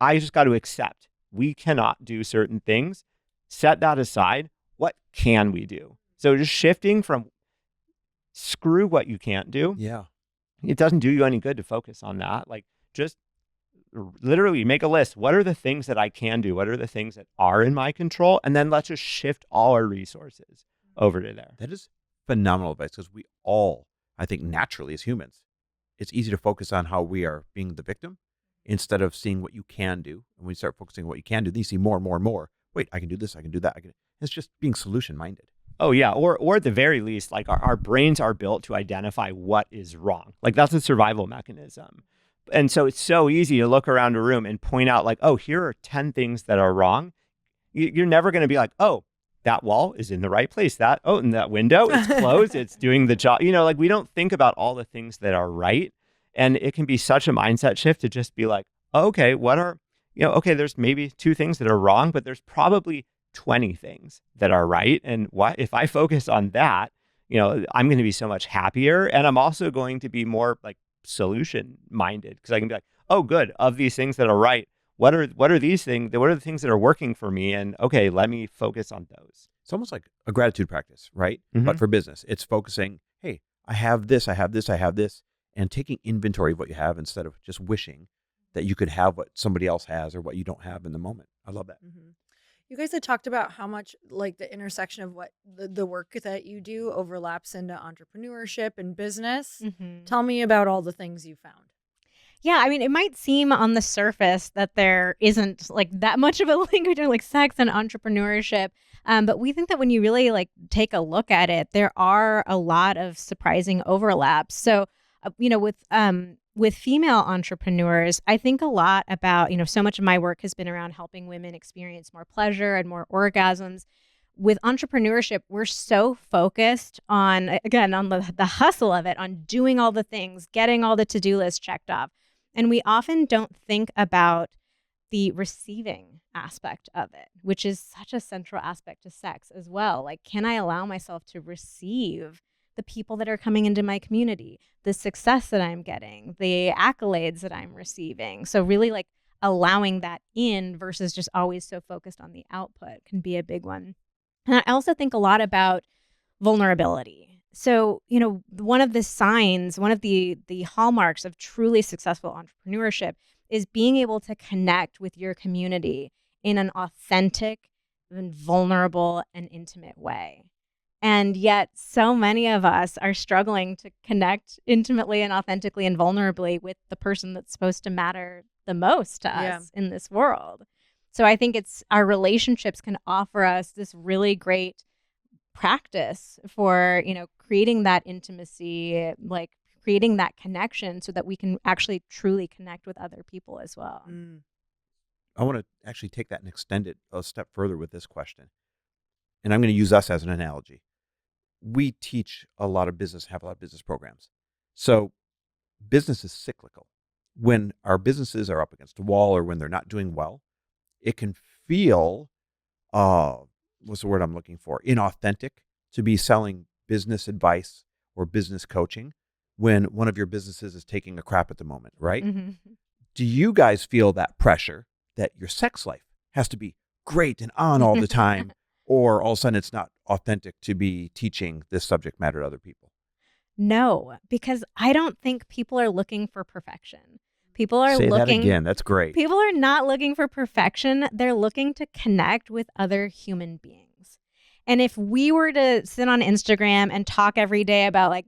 I just got to accept we cannot do certain things. Set that aside. What can we do? So just shifting from screw what you can't do. Yeah. It doesn't do you any good to focus on that. Like, just literally make a list. What are the things that I can do? What are the things that are in my control? And then let's just shift all our resources over to there. That is phenomenal advice, because we all, I think, naturally as humans, it's easy to focus on how we are being the victim instead of seeing what you can do. And when you start focusing on what you can do, then you see more and more and more. Wait, I can do this. I can do that. It's just being solution minded. Oh, yeah. Or at the very least, like our brains are built to identify what is wrong. Like, that's a survival mechanism. And so it's so easy to look around a room and point out like, oh, here are 10 things that are wrong. You're never going to be like, oh, that wall is in the right place. And that window, it's closed. It's doing the job. Like, we don't think about all the things that are right. And it can be such a mindset shift to just be like, okay, okay, there's maybe 2 things that are wrong, but there's probably 20 things that are right. And if I focus on that, I'm going to be so much happier. And I'm also going to be more like solution minded, because I can be like, oh, good. Of these things that are right, what are these things? What are the things that are working for me? And okay, let me focus on those. It's almost like a gratitude practice, right? Mm-hmm. But for business, it's focusing, hey, I have this, I have this, I have this, and taking inventory of what you have instead of just wishing that you could have what somebody else has or what you don't have in the moment. I love that. Mm-hmm. You guys had talked about how much like the intersection of what the work that you do overlaps into entrepreneurship and business. Mm-hmm. Tell me about all the things you found. Yeah, I mean, it might seem on the surface that there isn't like that much of a link between like sex and entrepreneurship. But we think that when you really like take a look at it, there are a lot of surprising overlaps. So, with female entrepreneurs, I think a lot about, so much of my work has been around helping women experience more pleasure and more orgasms. With entrepreneurship, we're so focused on, again, on the hustle of it, on doing all the things, getting all the to-do lists checked off. And we often don't think about the receiving aspect of it, which is such a central aspect to sex as well. Like, can I allow myself to receive the people that are coming into my community, the success that I'm getting, the accolades that I'm receiving? So really like allowing that in versus just always so focused on the output can be a big one. And I also think a lot about vulnerability. So, one of the signs, one of the hallmarks of truly successful entrepreneurship is being able to connect with your community in an authentic and vulnerable and intimate way. And yet so many of us are struggling to connect intimately and authentically and vulnerably with the person that's supposed to matter the most to us in this world. So I think our relationships can offer us this really great practice for, creating that intimacy, like creating that connection so that we can actually truly connect with other people as well. I want to actually take that and extend it a step further with this question. And I'm going to use us as an analogy. We teach a lot of business, have a lot of business programs. So business is cyclical. When our businesses are up against a wall or when they're not doing well, it can feel, what's the word I'm looking for? Inauthentic to be selling business advice or business coaching when one of your businesses is taking a crap at the moment, right? Mm-hmm. Do you guys feel that pressure that your sex life has to be great and on all the time, or all of a sudden it's not authentic to be teaching this subject matter to other people? No, because I don't think people are looking for perfection. People are Say looking. that again. That's great. People are not looking for perfection. They're looking to connect with other human beings. And if we were to sit on Instagram and talk every day about like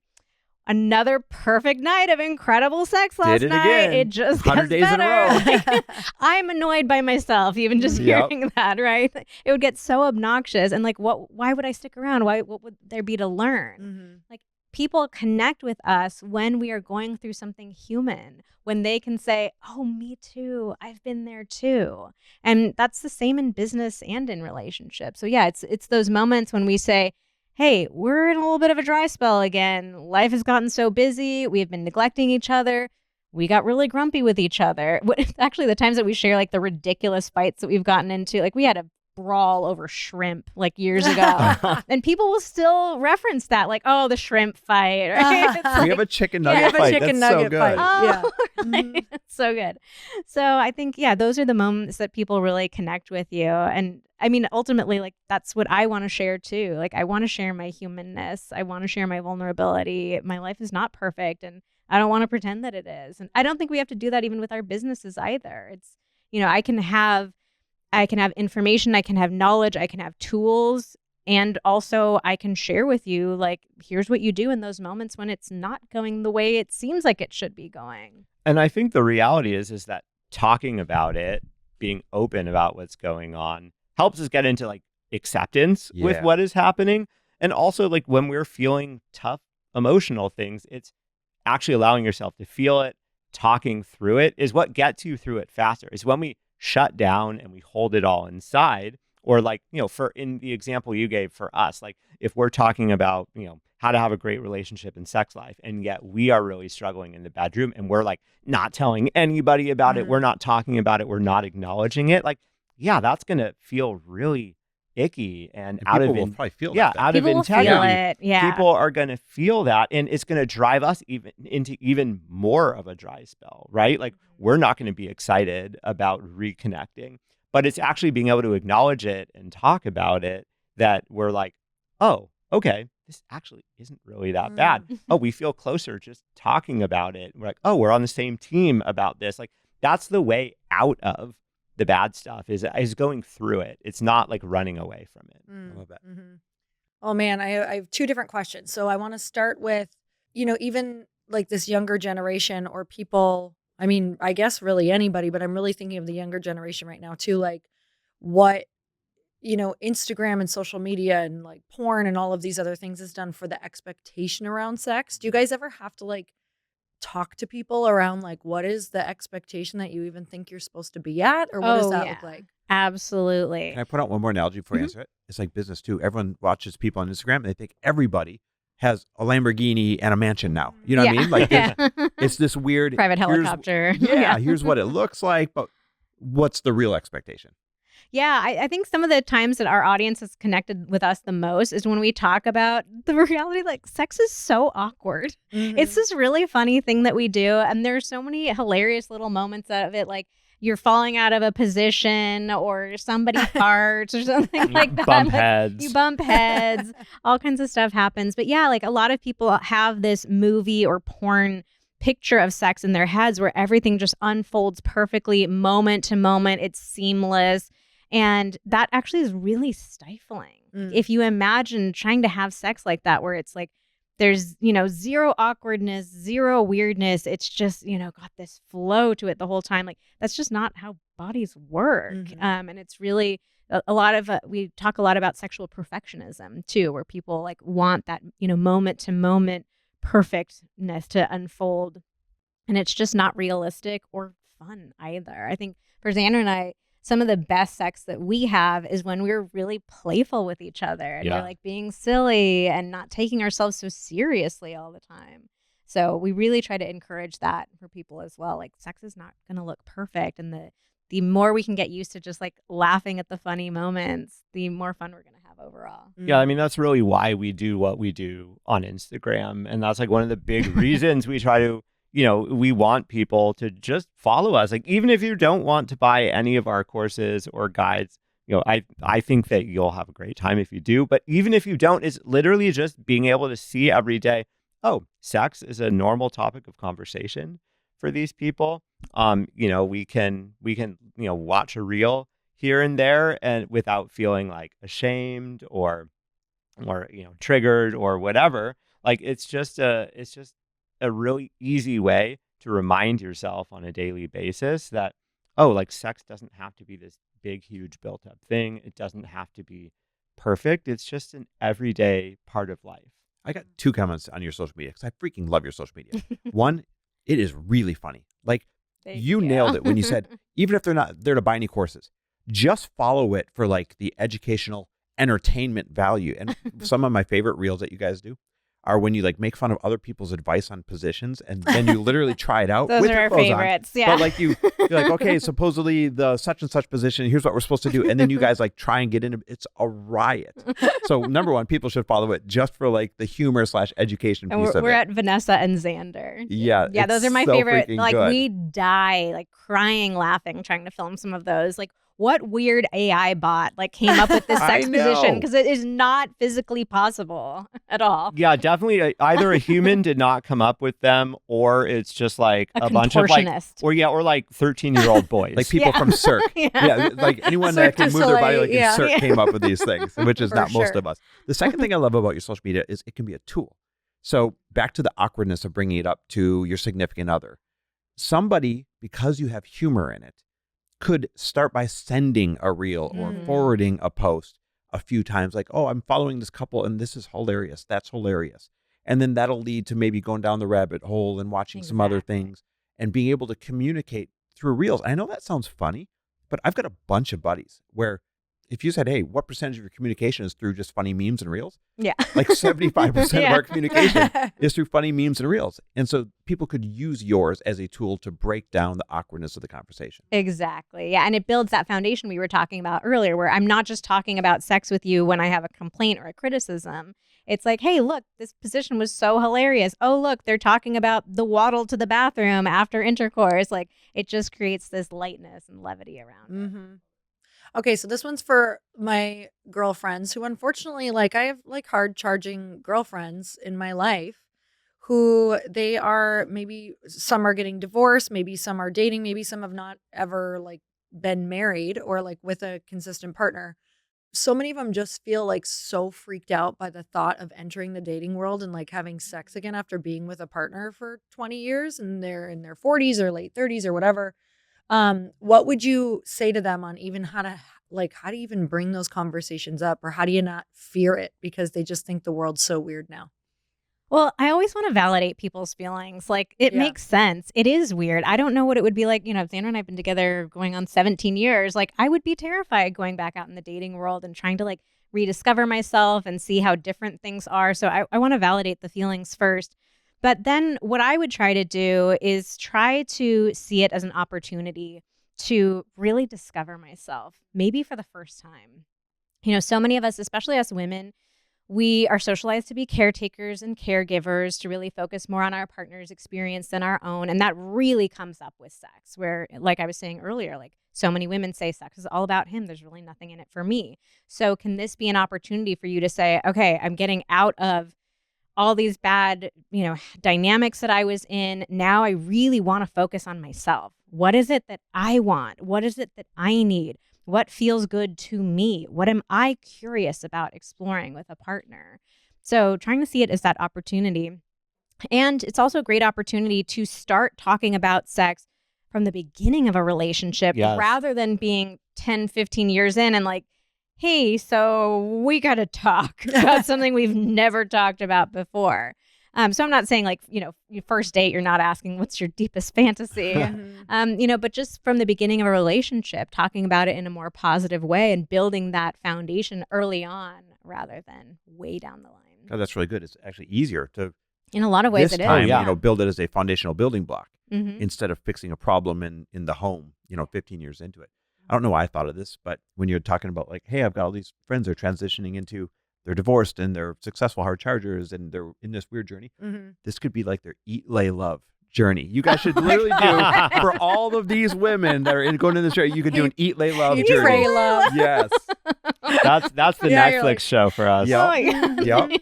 another perfect night of incredible sex last Did it night, again. it just 100 gets days in a better. row. Like, I'm annoyed by myself even just hearing that, right? It would get so obnoxious. And like, why would I stick around? What would there be to learn? Mm-hmm. Like, people connect with us when we are going through something human, when they can say, oh, me too. I've been there too. And that's the same in business and in relationships. So yeah, it's those moments when we say, hey, we're in a little bit of a dry spell again. Life has gotten so busy. We've been neglecting each other. We got really grumpy with each other. Actually, the times that we share like the ridiculous fights that we've gotten into, like we had a brawl over shrimp like years ago. And people will still reference that like, oh, the shrimp fight. Right? We have a chicken nugget fight. That's so good. Oh, Mm-hmm. It's so good. So I think, yeah, those are the moments that people really connect with you. And I mean, ultimately, like that's what I want to share too. Like I want to share my humanness. I want to share my vulnerability. My life is not perfect and I don't want to pretend that it is. And I don't think we have to do that even with our businesses either. It's, I can have information, I can have knowledge, I can have tools, and also I can share with you, like, here's what you do in those moments when it's not going the way it seems like it should be going. And I think the reality is that talking about it, being open about what's going on, helps us get into like acceptance with what is happening. And also like when we're feeling tough emotional things, it's actually allowing yourself to feel it, talking through it is what gets you through it faster. Is when we shut down and we hold it all inside, or like, for in the example you gave for us, like if we're talking about, how to have a great relationship and sex life, and yet we are really struggling in the bedroom and we're like not telling anybody about it. We're not talking about it. We're not acknowledging it. Like, yeah, that's going to feel really icky and out people of will probably feel out people of will integrity. feel it. Yeah. People are going to feel that, and it's going to drive us into even more of a dry spell, right? Like we're not going to be excited about reconnecting, but it's actually being able to acknowledge it and talk about it that we're like, oh, okay, this actually isn't really that bad. Oh, we feel closer just talking about it. We're like, oh, we're on the same team about this. Like that's the way out of the bad stuff is going through it. It's not like running away from it. I love that. Mm-hmm. Oh man, I have two different questions. So I want to start with, even like this younger generation or people, I mean, I guess really anybody, but I'm really thinking of the younger generation right now too. Like what, Instagram and social media and like porn and all of these other things has done for the expectation around sex. Do you guys ever have to like talk to people around like what is the expectation that you even think you're supposed to be at, or what does that look like? Absolutely. Can I put out one more analogy before you answer it? It's like business too. Everyone watches people on Instagram and they think everybody has a Lamborghini and a mansion now. You know what I mean? Like it's this weird private helicopter. Here's what it looks like, but what's the real expectation? Yeah, I think some of the times that our audience has connected with us the most is when we talk about the reality, like sex is so awkward. Mm-hmm. It's this really funny thing that we do. And there's so many hilarious little moments of it, like you're falling out of a position or somebody farts or something like that. Bump heads. You bump heads. All kinds of stuff happens. But yeah, like a lot of people have this movie or porn picture of sex in their heads where everything just unfolds perfectly moment to moment. It's seamless. And that actually is really stifling. If you imagine trying to have sex like that, where it's like, there's, zero awkwardness, zero weirdness. It's just, got this flow to it the whole time. Like, that's just not how bodies work. And it's really a lot of, we talk a lot about sexual perfectionism too, where people like want that, moment to moment perfectness to unfold. And it's just not realistic or fun either. I think for Xander and I, some of the best sex that we have is when we're really playful with each other and we're like being silly and not taking ourselves so seriously all the time. So we really try to encourage that for people as well. Like sex is not going to look perfect. And the more we can get used to just like laughing at the funny moments, the more fun we're going to have overall. Yeah, I mean, that's really why we do what we do on Instagram. And that's like one of the big reasons we try to, we want people to just follow us. Like, even if you don't want to buy any of our courses or guides, I think that you'll have a great time if you do. But even if you don't, it's literally just being able to see every day, oh, sex is a normal topic of conversation for these people. We can watch a reel here and there and without feeling like ashamed or triggered or whatever. Like it's just a really easy way to remind yourself on a daily basis that, oh, like sex doesn't have to be this big, huge built up thing. It doesn't have to be perfect. It's just an everyday part of life. I got 2 comments on your social media because I freaking love your social media. One, it is really funny. Like you nailed it when you said, even if they're not there to buy any courses, just follow it for like the educational entertainment value. And some of my favorite reels that you guys do are when you like make fun of other people's advice on positions and then you literally try it out. Those with are your our clothes favorites. On. Yeah. But like you're like, okay, supposedly the such and such position, here's what we're supposed to do. And then you guys like try and get into it's a riot. So number one, people should follow it just for like the humor / education and piece of we're it. at Vanessa and Xander. Yeah. Yeah, those are my so favorite. Like good. we die like crying, laughing, trying to film some of those. Like what weird AI bot like came up with this sex position? Because it is not physically possible at all. Yeah, definitely. Either a human did not come up with them, or it's just like a bunch of like, or like 13-year-old boys, like people from Cirque. Yeah, like anyone that can move their body like in Cirque came up with these things, which is not most of us. The second thing I love about your social media is it can be a tool. So back to the awkwardness of bringing it up to your significant other. Somebody, because you have humor in it, could start by sending a reel or forwarding a post a few times like, oh, I'm following this couple and this is hilarious. That's hilarious. And then that'll lead to maybe going down the rabbit hole and watching some other things and being able to communicate through reels. I know that sounds funny, but I've got a bunch of buddies where if you said, hey, what percentage of your communication is through just funny memes and reels? Yeah. Like 75% of our communication is through funny memes and reels. And so people could use yours as a tool to break down the awkwardness of the conversation. Exactly. Yeah. And it builds that foundation we were talking about earlier, where I'm not just talking about sex with you when I have a complaint or a criticism. It's like, hey, look, this position was so hilarious. Oh, look, they're talking about the waddle to the bathroom after intercourse. Like it just creates this lightness and levity around it. Okay, so this one's for my girlfriends who unfortunately, like I have like hard charging girlfriends in my life who they are maybe some are getting divorced, maybe some are dating, maybe some have not ever like been married or like with a consistent partner. So many of them just feel like so freaked out by the thought of entering the dating world and like having sex again after being with a partner for 20 years and they're in their 40s or late 30s or whatever. What would you say to them on even how to even bring those conversations up, or how do you not fear it because they just think the world's so weird now? Well, I always want to validate people's feelings. Like it makes sense. It is weird. I don't know what it would be like. If Xander and I have been together going on 17 years, like I would be terrified going back out in the dating world and trying to like rediscover myself and see how different things are. So I want to validate the feelings first. But then what I would try to do is try to see it as an opportunity to really discover myself, maybe for the first time. So many of us, especially us women, we are socialized to be caretakers and caregivers, to really focus more on our partner's experience than our own. And that really comes up with sex, where, like I was saying earlier, like so many women say sex is all about him. There's really nothing in it for me. So can this be an opportunity for you to say, okay, I'm getting out of all these bad, dynamics that I was in. Now I really want to focus on myself. What is it that I want? What is it that I need? What feels good to me? What am I curious about exploring with a partner? So trying to see it as that opportunity. And it's also a great opportunity to start talking about sex from the beginning of a relationship rather than being 10, 15 years in and like, hey, so we got to talk about something we've never talked about before. So I'm not saying like, your first date, you're not asking what's your deepest fantasy, but just from the beginning of a relationship, talking about it in a more positive way and building that foundation early on rather than way down the line. Oh, that's really good. It's actually easier to In a lot of ways, this it time, is. yeah. build it as a foundational building block Mm-hmm. instead of fixing a problem in the home, 15 years into it. I don't know why I thought of this, but when you're talking about like, hey, I've got all these friends that are transitioning into, they're divorced and they're successful hard chargers and they're in this weird journey. This could be like their eat, lay, love journey. You guys should literally do for all of these women that are going in this journey. You could do an eat, lay, love Eat, journey. pray, love. Yes. That's the Yeah, you're Netflix like- show for us. Yep. Oh my God.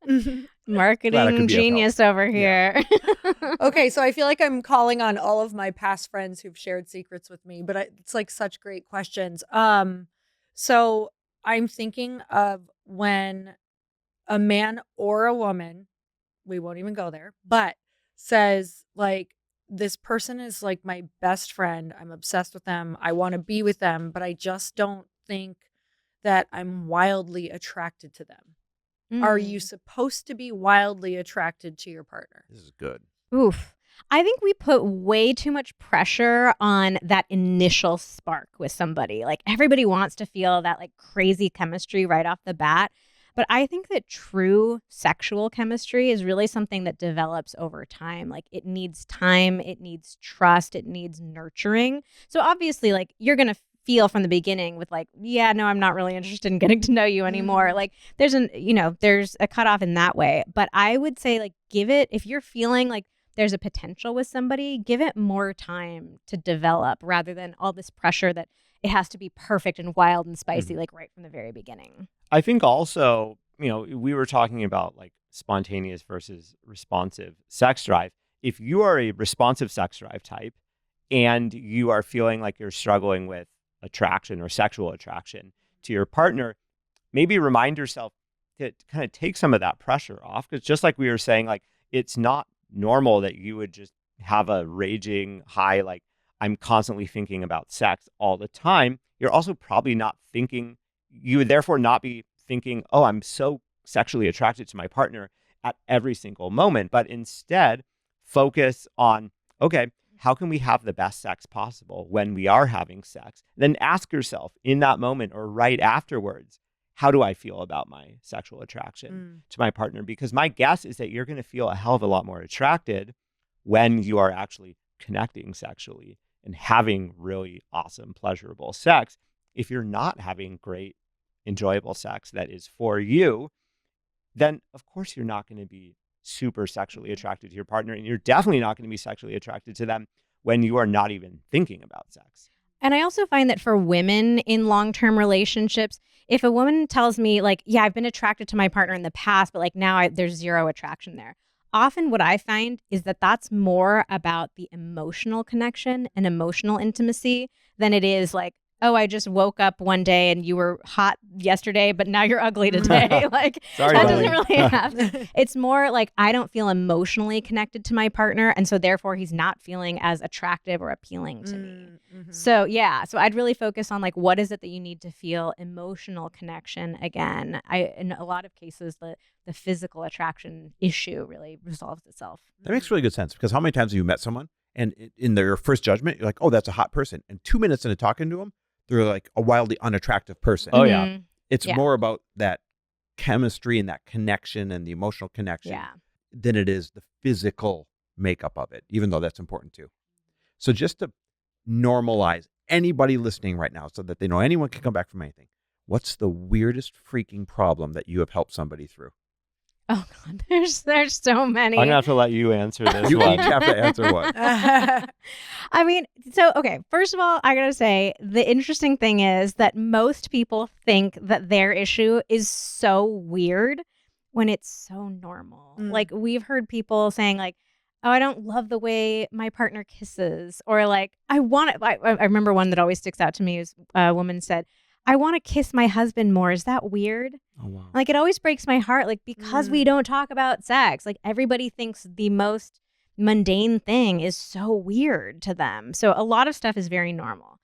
Glad I Marketing could be of genius over here. Okay, so I feel like I'm calling on all of my past friends who've shared secrets with me, but it's like such great questions. So I'm thinking of when a man or a woman, we won't even go there, but says like, this person is like my best friend. I'm obsessed with them. I want to be with them, but I just don't think that I'm wildly attracted to them. Are you supposed to be wildly attracted to your partner? This is good. Oof. I think we put way too much pressure on that initial spark with somebody. Like everybody wants to feel that like crazy chemistry right off the bat. But I think that true sexual chemistry is really something that develops over time. Like it needs time, it needs trust, it needs nurturing. So obviously like you're going to feel from the beginning with like, yeah, no, I'm not really interested in getting to know you anymore. Like there's there's a cutoff in that way. But I would say like give it, if you're feeling like there's a potential with somebody, give it more time to develop rather than all this pressure that it has to be perfect and wild and spicy like right from the very beginning. I think also, we were talking about like spontaneous versus responsive sex drive. If you are a responsive sex drive type and you are feeling like you're struggling with attraction or sexual attraction to your partner, maybe remind yourself to kind of take some of that pressure off. Because just like we were saying, like it's not normal that you would just have a raging high, like I'm constantly thinking about sex all the time. You're also probably not thinking, you would therefore not be thinking, oh, I'm so sexually attracted to my partner at every single moment, but instead focus on, okay, how can we have the best sex possible when we are having sex? Then ask yourself in that moment or right afterwards, how do I feel about my sexual attraction to my partner? Because my guess is that you're going to feel a hell of a lot more attracted when you are actually connecting sexually and having really awesome, pleasurable sex. If you're not having great, enjoyable sex that is for you, then of course you're not going to be super sexually attracted to your partner, and you're definitely not going to be sexually attracted to them when you are not even thinking about sex. And I also find that for women in long-term relationships, if a woman tells me like, yeah, I've been attracted to my partner in the past, but like now there's zero attraction there. Often what I find is that that's more about the emotional connection and emotional intimacy than it is like, oh, I just woke up one day and you were hot yesterday, but now you're ugly today. Like Sorry, that buddy. doesn't really happen. It's more like I don't feel emotionally connected to my partner. And so therefore he's not feeling as attractive or appealing to me. So yeah, so I'd really focus on like, what is it that you need to feel emotional connection again? In a lot of cases, the physical attraction issue really resolves itself. That makes really good sense, because how many times have you met someone and in their first judgment, you're like, oh, that's a hot person. And 2 minutes into talking to them, they're like a wildly unattractive person. Oh, yeah. It's Yeah. more about that chemistry and that connection and the emotional connection than it is the physical makeup of it, even though that's important too. So just to normalize anybody listening right now so that they know anyone can come back from anything, what's the weirdest freaking problem that you have helped somebody through? Oh God, there's so many. I'm going to have to let you answer this You one. each have to answer one. I mean, so, okay, first of all, I gotta say, the interesting thing is that most people think that their issue is so weird when it's so normal. Like, we've heard people saying, like, oh, I don't love the way my partner kisses. Or, like, I remember one that always sticks out to me is a woman said, I want to kiss my husband more. Is that weird? Oh, wow. Like, it always breaks my heart, like, because we don't talk about sex. Like, everybody thinks the most mundane thing is so weird to them. So a lot of stuff is very normal.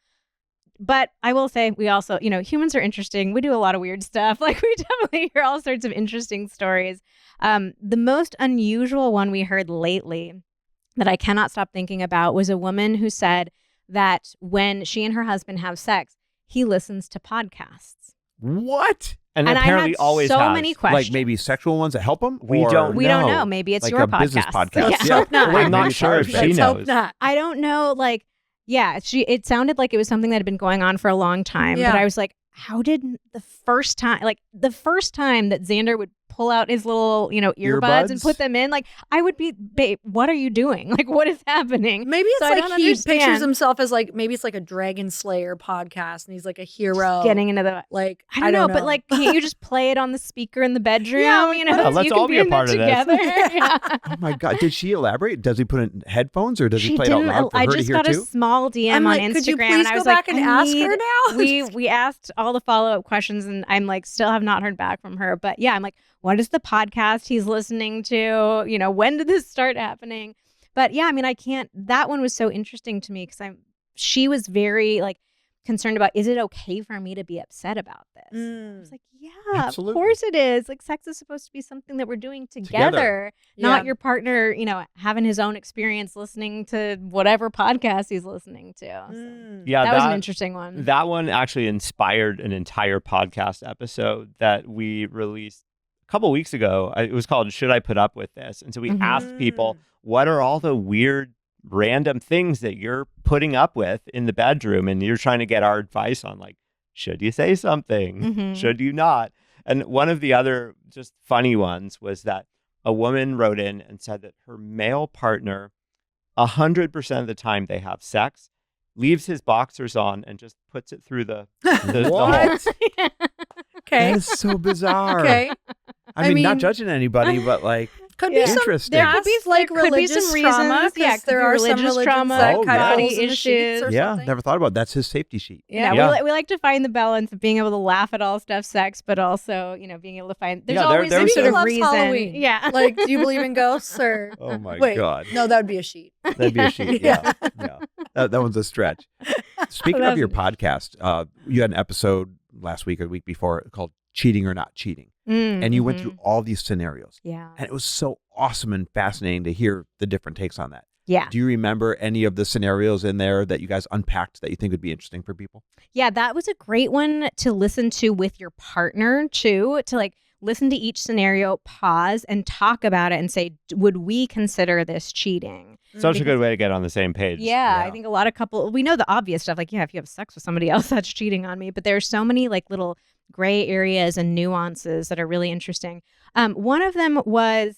But I will say, we also, humans are interesting. We do a lot of weird stuff. Like, we definitely hear all sorts of interesting stories. The most unusual one we heard lately that I cannot stop thinking about was a woman who said that when she and her husband have sex, he listens to podcasts. What? And I apparently had always so has. many questions. Like maybe sexual ones that help them? We don't We don't know. Maybe it's like your a business podcast. Yeah. Yeah. hope not. I'm not Maybe sure if it's she ours. Let's hope knows. not. I don't know. Like, yeah, it sounded like it was something that had been going on for a long time. Yeah. But I was like, how did the first time that Xander would pull out his little, earbuds and Earbuds? put them in, like, I would be, babe, what are you doing? Like, what is happening? Maybe it's So I like don't he understand. pictures himself as like, maybe it's like a Dragon Slayer podcast and he's like a hero. Getting into the, like, I don't know, but like, can't you just play it on the speaker in the bedroom? Yeah, So let's you can all be a in there part of this. together. Yeah. Oh my God. Did she elaborate? Does he put in headphones or does he She play it out didn't. loud for I her to just hear got too? a small DM I'm on like, Instagram. could you and please I go was back like, and I ask her need- now? we asked all the follow-up questions and I'm like still have not heard back from her. But yeah, I'm like, what is the podcast he's listening to? When did this start happening? But yeah, I mean, I can't. That one was so interesting to me because she was very like concerned about, is it okay for me to be upset about this? I was like, yeah, Absolutely. of course it is. Like, sex is supposed to be something that we're doing together. Not your partner, having his own experience listening to whatever podcast he's listening to. So Yeah, that was an interesting one. That one actually inspired an entire podcast episode that we released a couple weeks ago. It was called "Should I Put Up with This?" And so we asked people, what are all the weird, random things that you're putting up with in the bedroom, and you're trying to get our advice on, like, should you say something? Should you not? And one of the other just funny ones was that a woman wrote in and said that her male partner, 100% of the time they have sex, leaves his boxers on and just puts it through the hole. Okay. That is so bizarre. Okay. I mean, not mean- judging anybody, but like, Could Yeah. be some Interesting. There could be like there could be religious some trauma. reasons. Yeah, 'Cause it could there be are some religious religions trauma, that Oh, cut yeah. holes body in the sheets or yeah, something. never thought about it. That's his safety sheet. Yeah, Yeah. We like to find the balance of being able to laugh at all stuff sex, but also, being able to find. There's Yeah, there- always there some was sort Maybe of he loves reason. Halloween. Yeah, Like, do you believe in ghosts or? Oh my Wait, God. no, that would be a sheet. That'd be a sheet. Yeah. Yeah. That one's a stretch. Speaking of your podcast, you had an episode last week or the week before called Cheating or Not Cheating. And you went through all these scenarios. Yeah. And it was so awesome and fascinating to hear the different takes on that. Yeah. Do you remember any of the scenarios in there that you guys unpacked that you think would be interesting for people? Yeah, that was a great one to listen to with your partner too, to like listen to each scenario, pause and talk about it and say, would we consider this cheating? Such a good way to get on the same page. Yeah, Yeah. I think a lot of we know the obvious stuff, like, yeah, if you have sex with somebody else, that's cheating on me. But there are so many like little gray areas and nuances that are really interesting. One of them was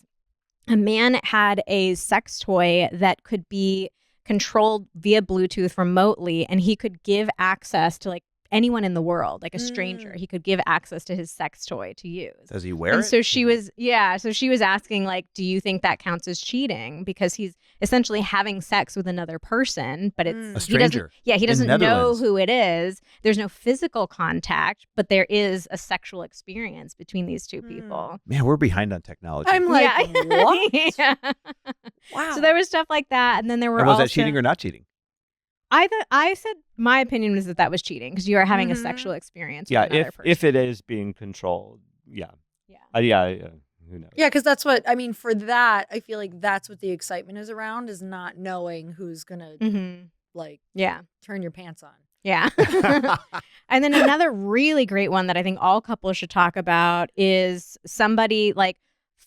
a man had a sex toy that could be controlled via Bluetooth remotely, and he could give access to like anyone in the world, like a stranger. He could give access to his sex toy to use. Does he wear And it? so she was, so she was asking, like, do you think that counts as cheating? Because he's essentially having sex with another person, but it's A he doesn't- stranger he in doesn't know Netherlands. who it is. There's no physical contact, but there is a sexual experience between these two people. Man, we're behind on technology. I'm like, Yeah. what? Yeah. Wow. So there was stuff like that, and then there were and was also, that cheating or not cheating? I said my opinion was that was cheating because you are having a Mhm. sexual experience. Yeah, with another person. if it is being controlled, yeah. Yeah. Who knows? Yeah, because that's what I mean. For that, I feel like that's what the excitement is around, is not knowing who's gonna like Yeah. turn your pants on. Yeah. And then another really great one that I think all couples should talk about is somebody like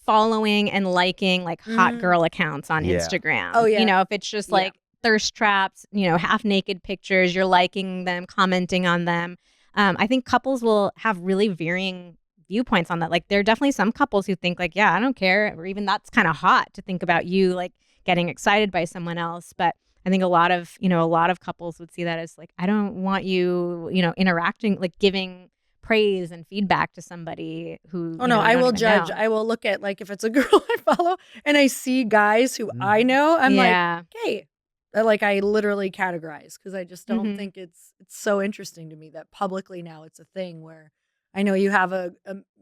following and liking like hot girl accounts on Yeah. Instagram. Oh, yeah. If it's just Yeah. like thirst traps, half naked pictures, you're liking them, commenting on them. I think couples will have really varying viewpoints on that. Like there are definitely some couples who think like, yeah, I don't care, or even that's kind of hot to think about you like getting excited by someone else. But I think a lot of couples would see that as like, I don't want you, interacting, like giving praise and feedback to somebody who. Oh no, I will judge. Know. I will look at like if it's a girl I follow and I see guys who I know, I'm like, hey, I literally categorize because I just don't think it's so interesting to me that publicly now it's a thing where I know you have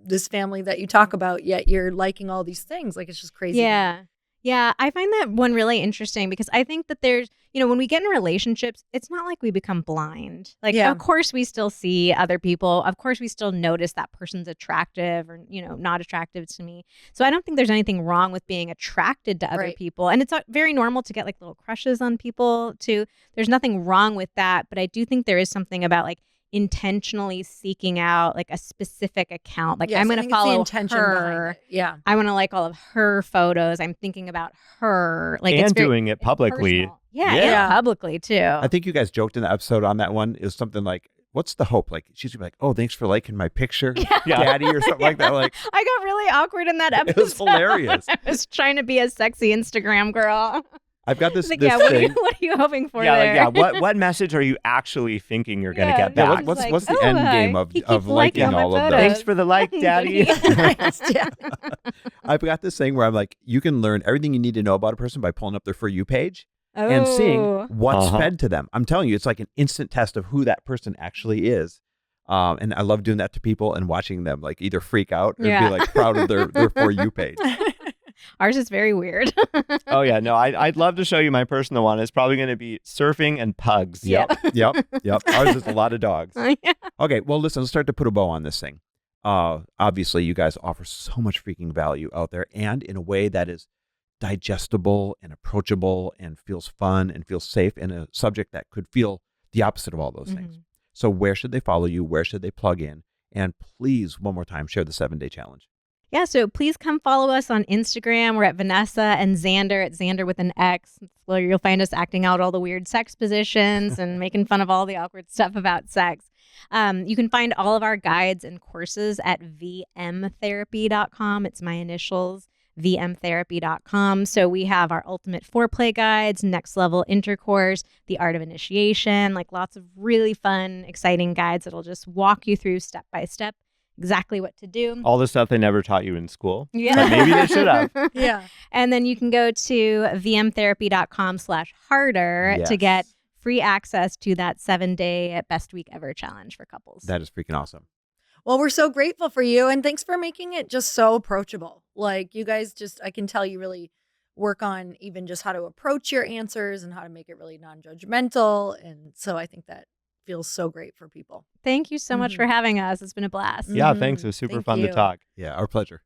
this family that you talk about, yet you're liking all these things. Like it's just crazy. Yeah. Yeah, I find that one really interesting because I think that there's, when we get in relationships, it's not like we become blind. Like, Yeah. of course, we still see other people. Of course, we still notice that person's attractive or, not attractive to me. So I don't think there's anything wrong with being attracted to other Right. people. And it's very normal to get like little crushes on people too. There's nothing wrong with that. But I do think there is something about like intentionally seeking out like a specific account. Like Yes, I'm I going to think it's the follow intention behind her. it. Yeah. I want to like all of her photos. I'm thinking about her. Like and it's very, doing it publicly. personal. Yeah, Yeah. and publicly too. I think you guys joked in the episode on that one. It was something like, what's the hope? Like, she's gonna be like, oh, thanks for liking my picture, daddy, or something like that. Like, I got really awkward in that episode. it was hilarious. I was trying to be a sexy Instagram girl. I've got this, Like, this yeah, what thing. are you hoping for Yeah, there? like, yeah. What message are you actually thinking you're gonna get Yeah, back? what's like, what's the oh, end game he of keeps liking liking my all of photos. those? Thanks for the like, daddy. Yeah. I've got this thing where I'm like, you can learn everything you need to know about a person by pulling up their For You page and seeing Oh. what's Uh-huh. fed to them. I'm telling you, it's like an instant test of who that person actually is. And I love doing that to people and watching them like either freak out or Yeah. be like proud of their For You page. Ours is very weird. Oh yeah, no, I'd love to show you my personal one. It's probably going to be surfing and pugs. Yeah. Yep. Ours is a lot of dogs. Yeah. Okay, well, listen, let's start to put a bow on this thing. Obviously, you guys offer so much freaking value out there and in a way that is digestible and approachable and feels fun and feels safe in a subject that could feel the opposite of all those things. Mhm. So where should they follow you? Where should they plug in? And please, one more time, share the 7-day challenge. Yeah, so please come follow us on Instagram. We're at Vanessa and Xander, at Xander with an X, where you'll find us acting out all the weird sex positions and making fun of all the awkward stuff about sex. You can find all of our guides and courses at vmtherapy.com. It's my initials, vmtherapy.com. So we have our ultimate foreplay guides, next level intercourse, the art of initiation, like lots of really fun, exciting guides that'll just walk you through step by step exactly what to do. All the stuff they never taught you in school. Yeah. But maybe they should have. Yeah. And then you can go to vmtherapy.com/harder to Yes. get free access to that 7-day best week ever challenge for couples. That is freaking awesome. Well, we're so grateful for you. And thanks for making it just so approachable. Like you guys I can tell you really work on even just how to approach your answers and how to make it really non-judgmental. And so I think that feels so great for people. Thank you so much for having us. It's been a blast. Yeah, thanks. It was super Thank fun you. to talk. Yeah, our pleasure.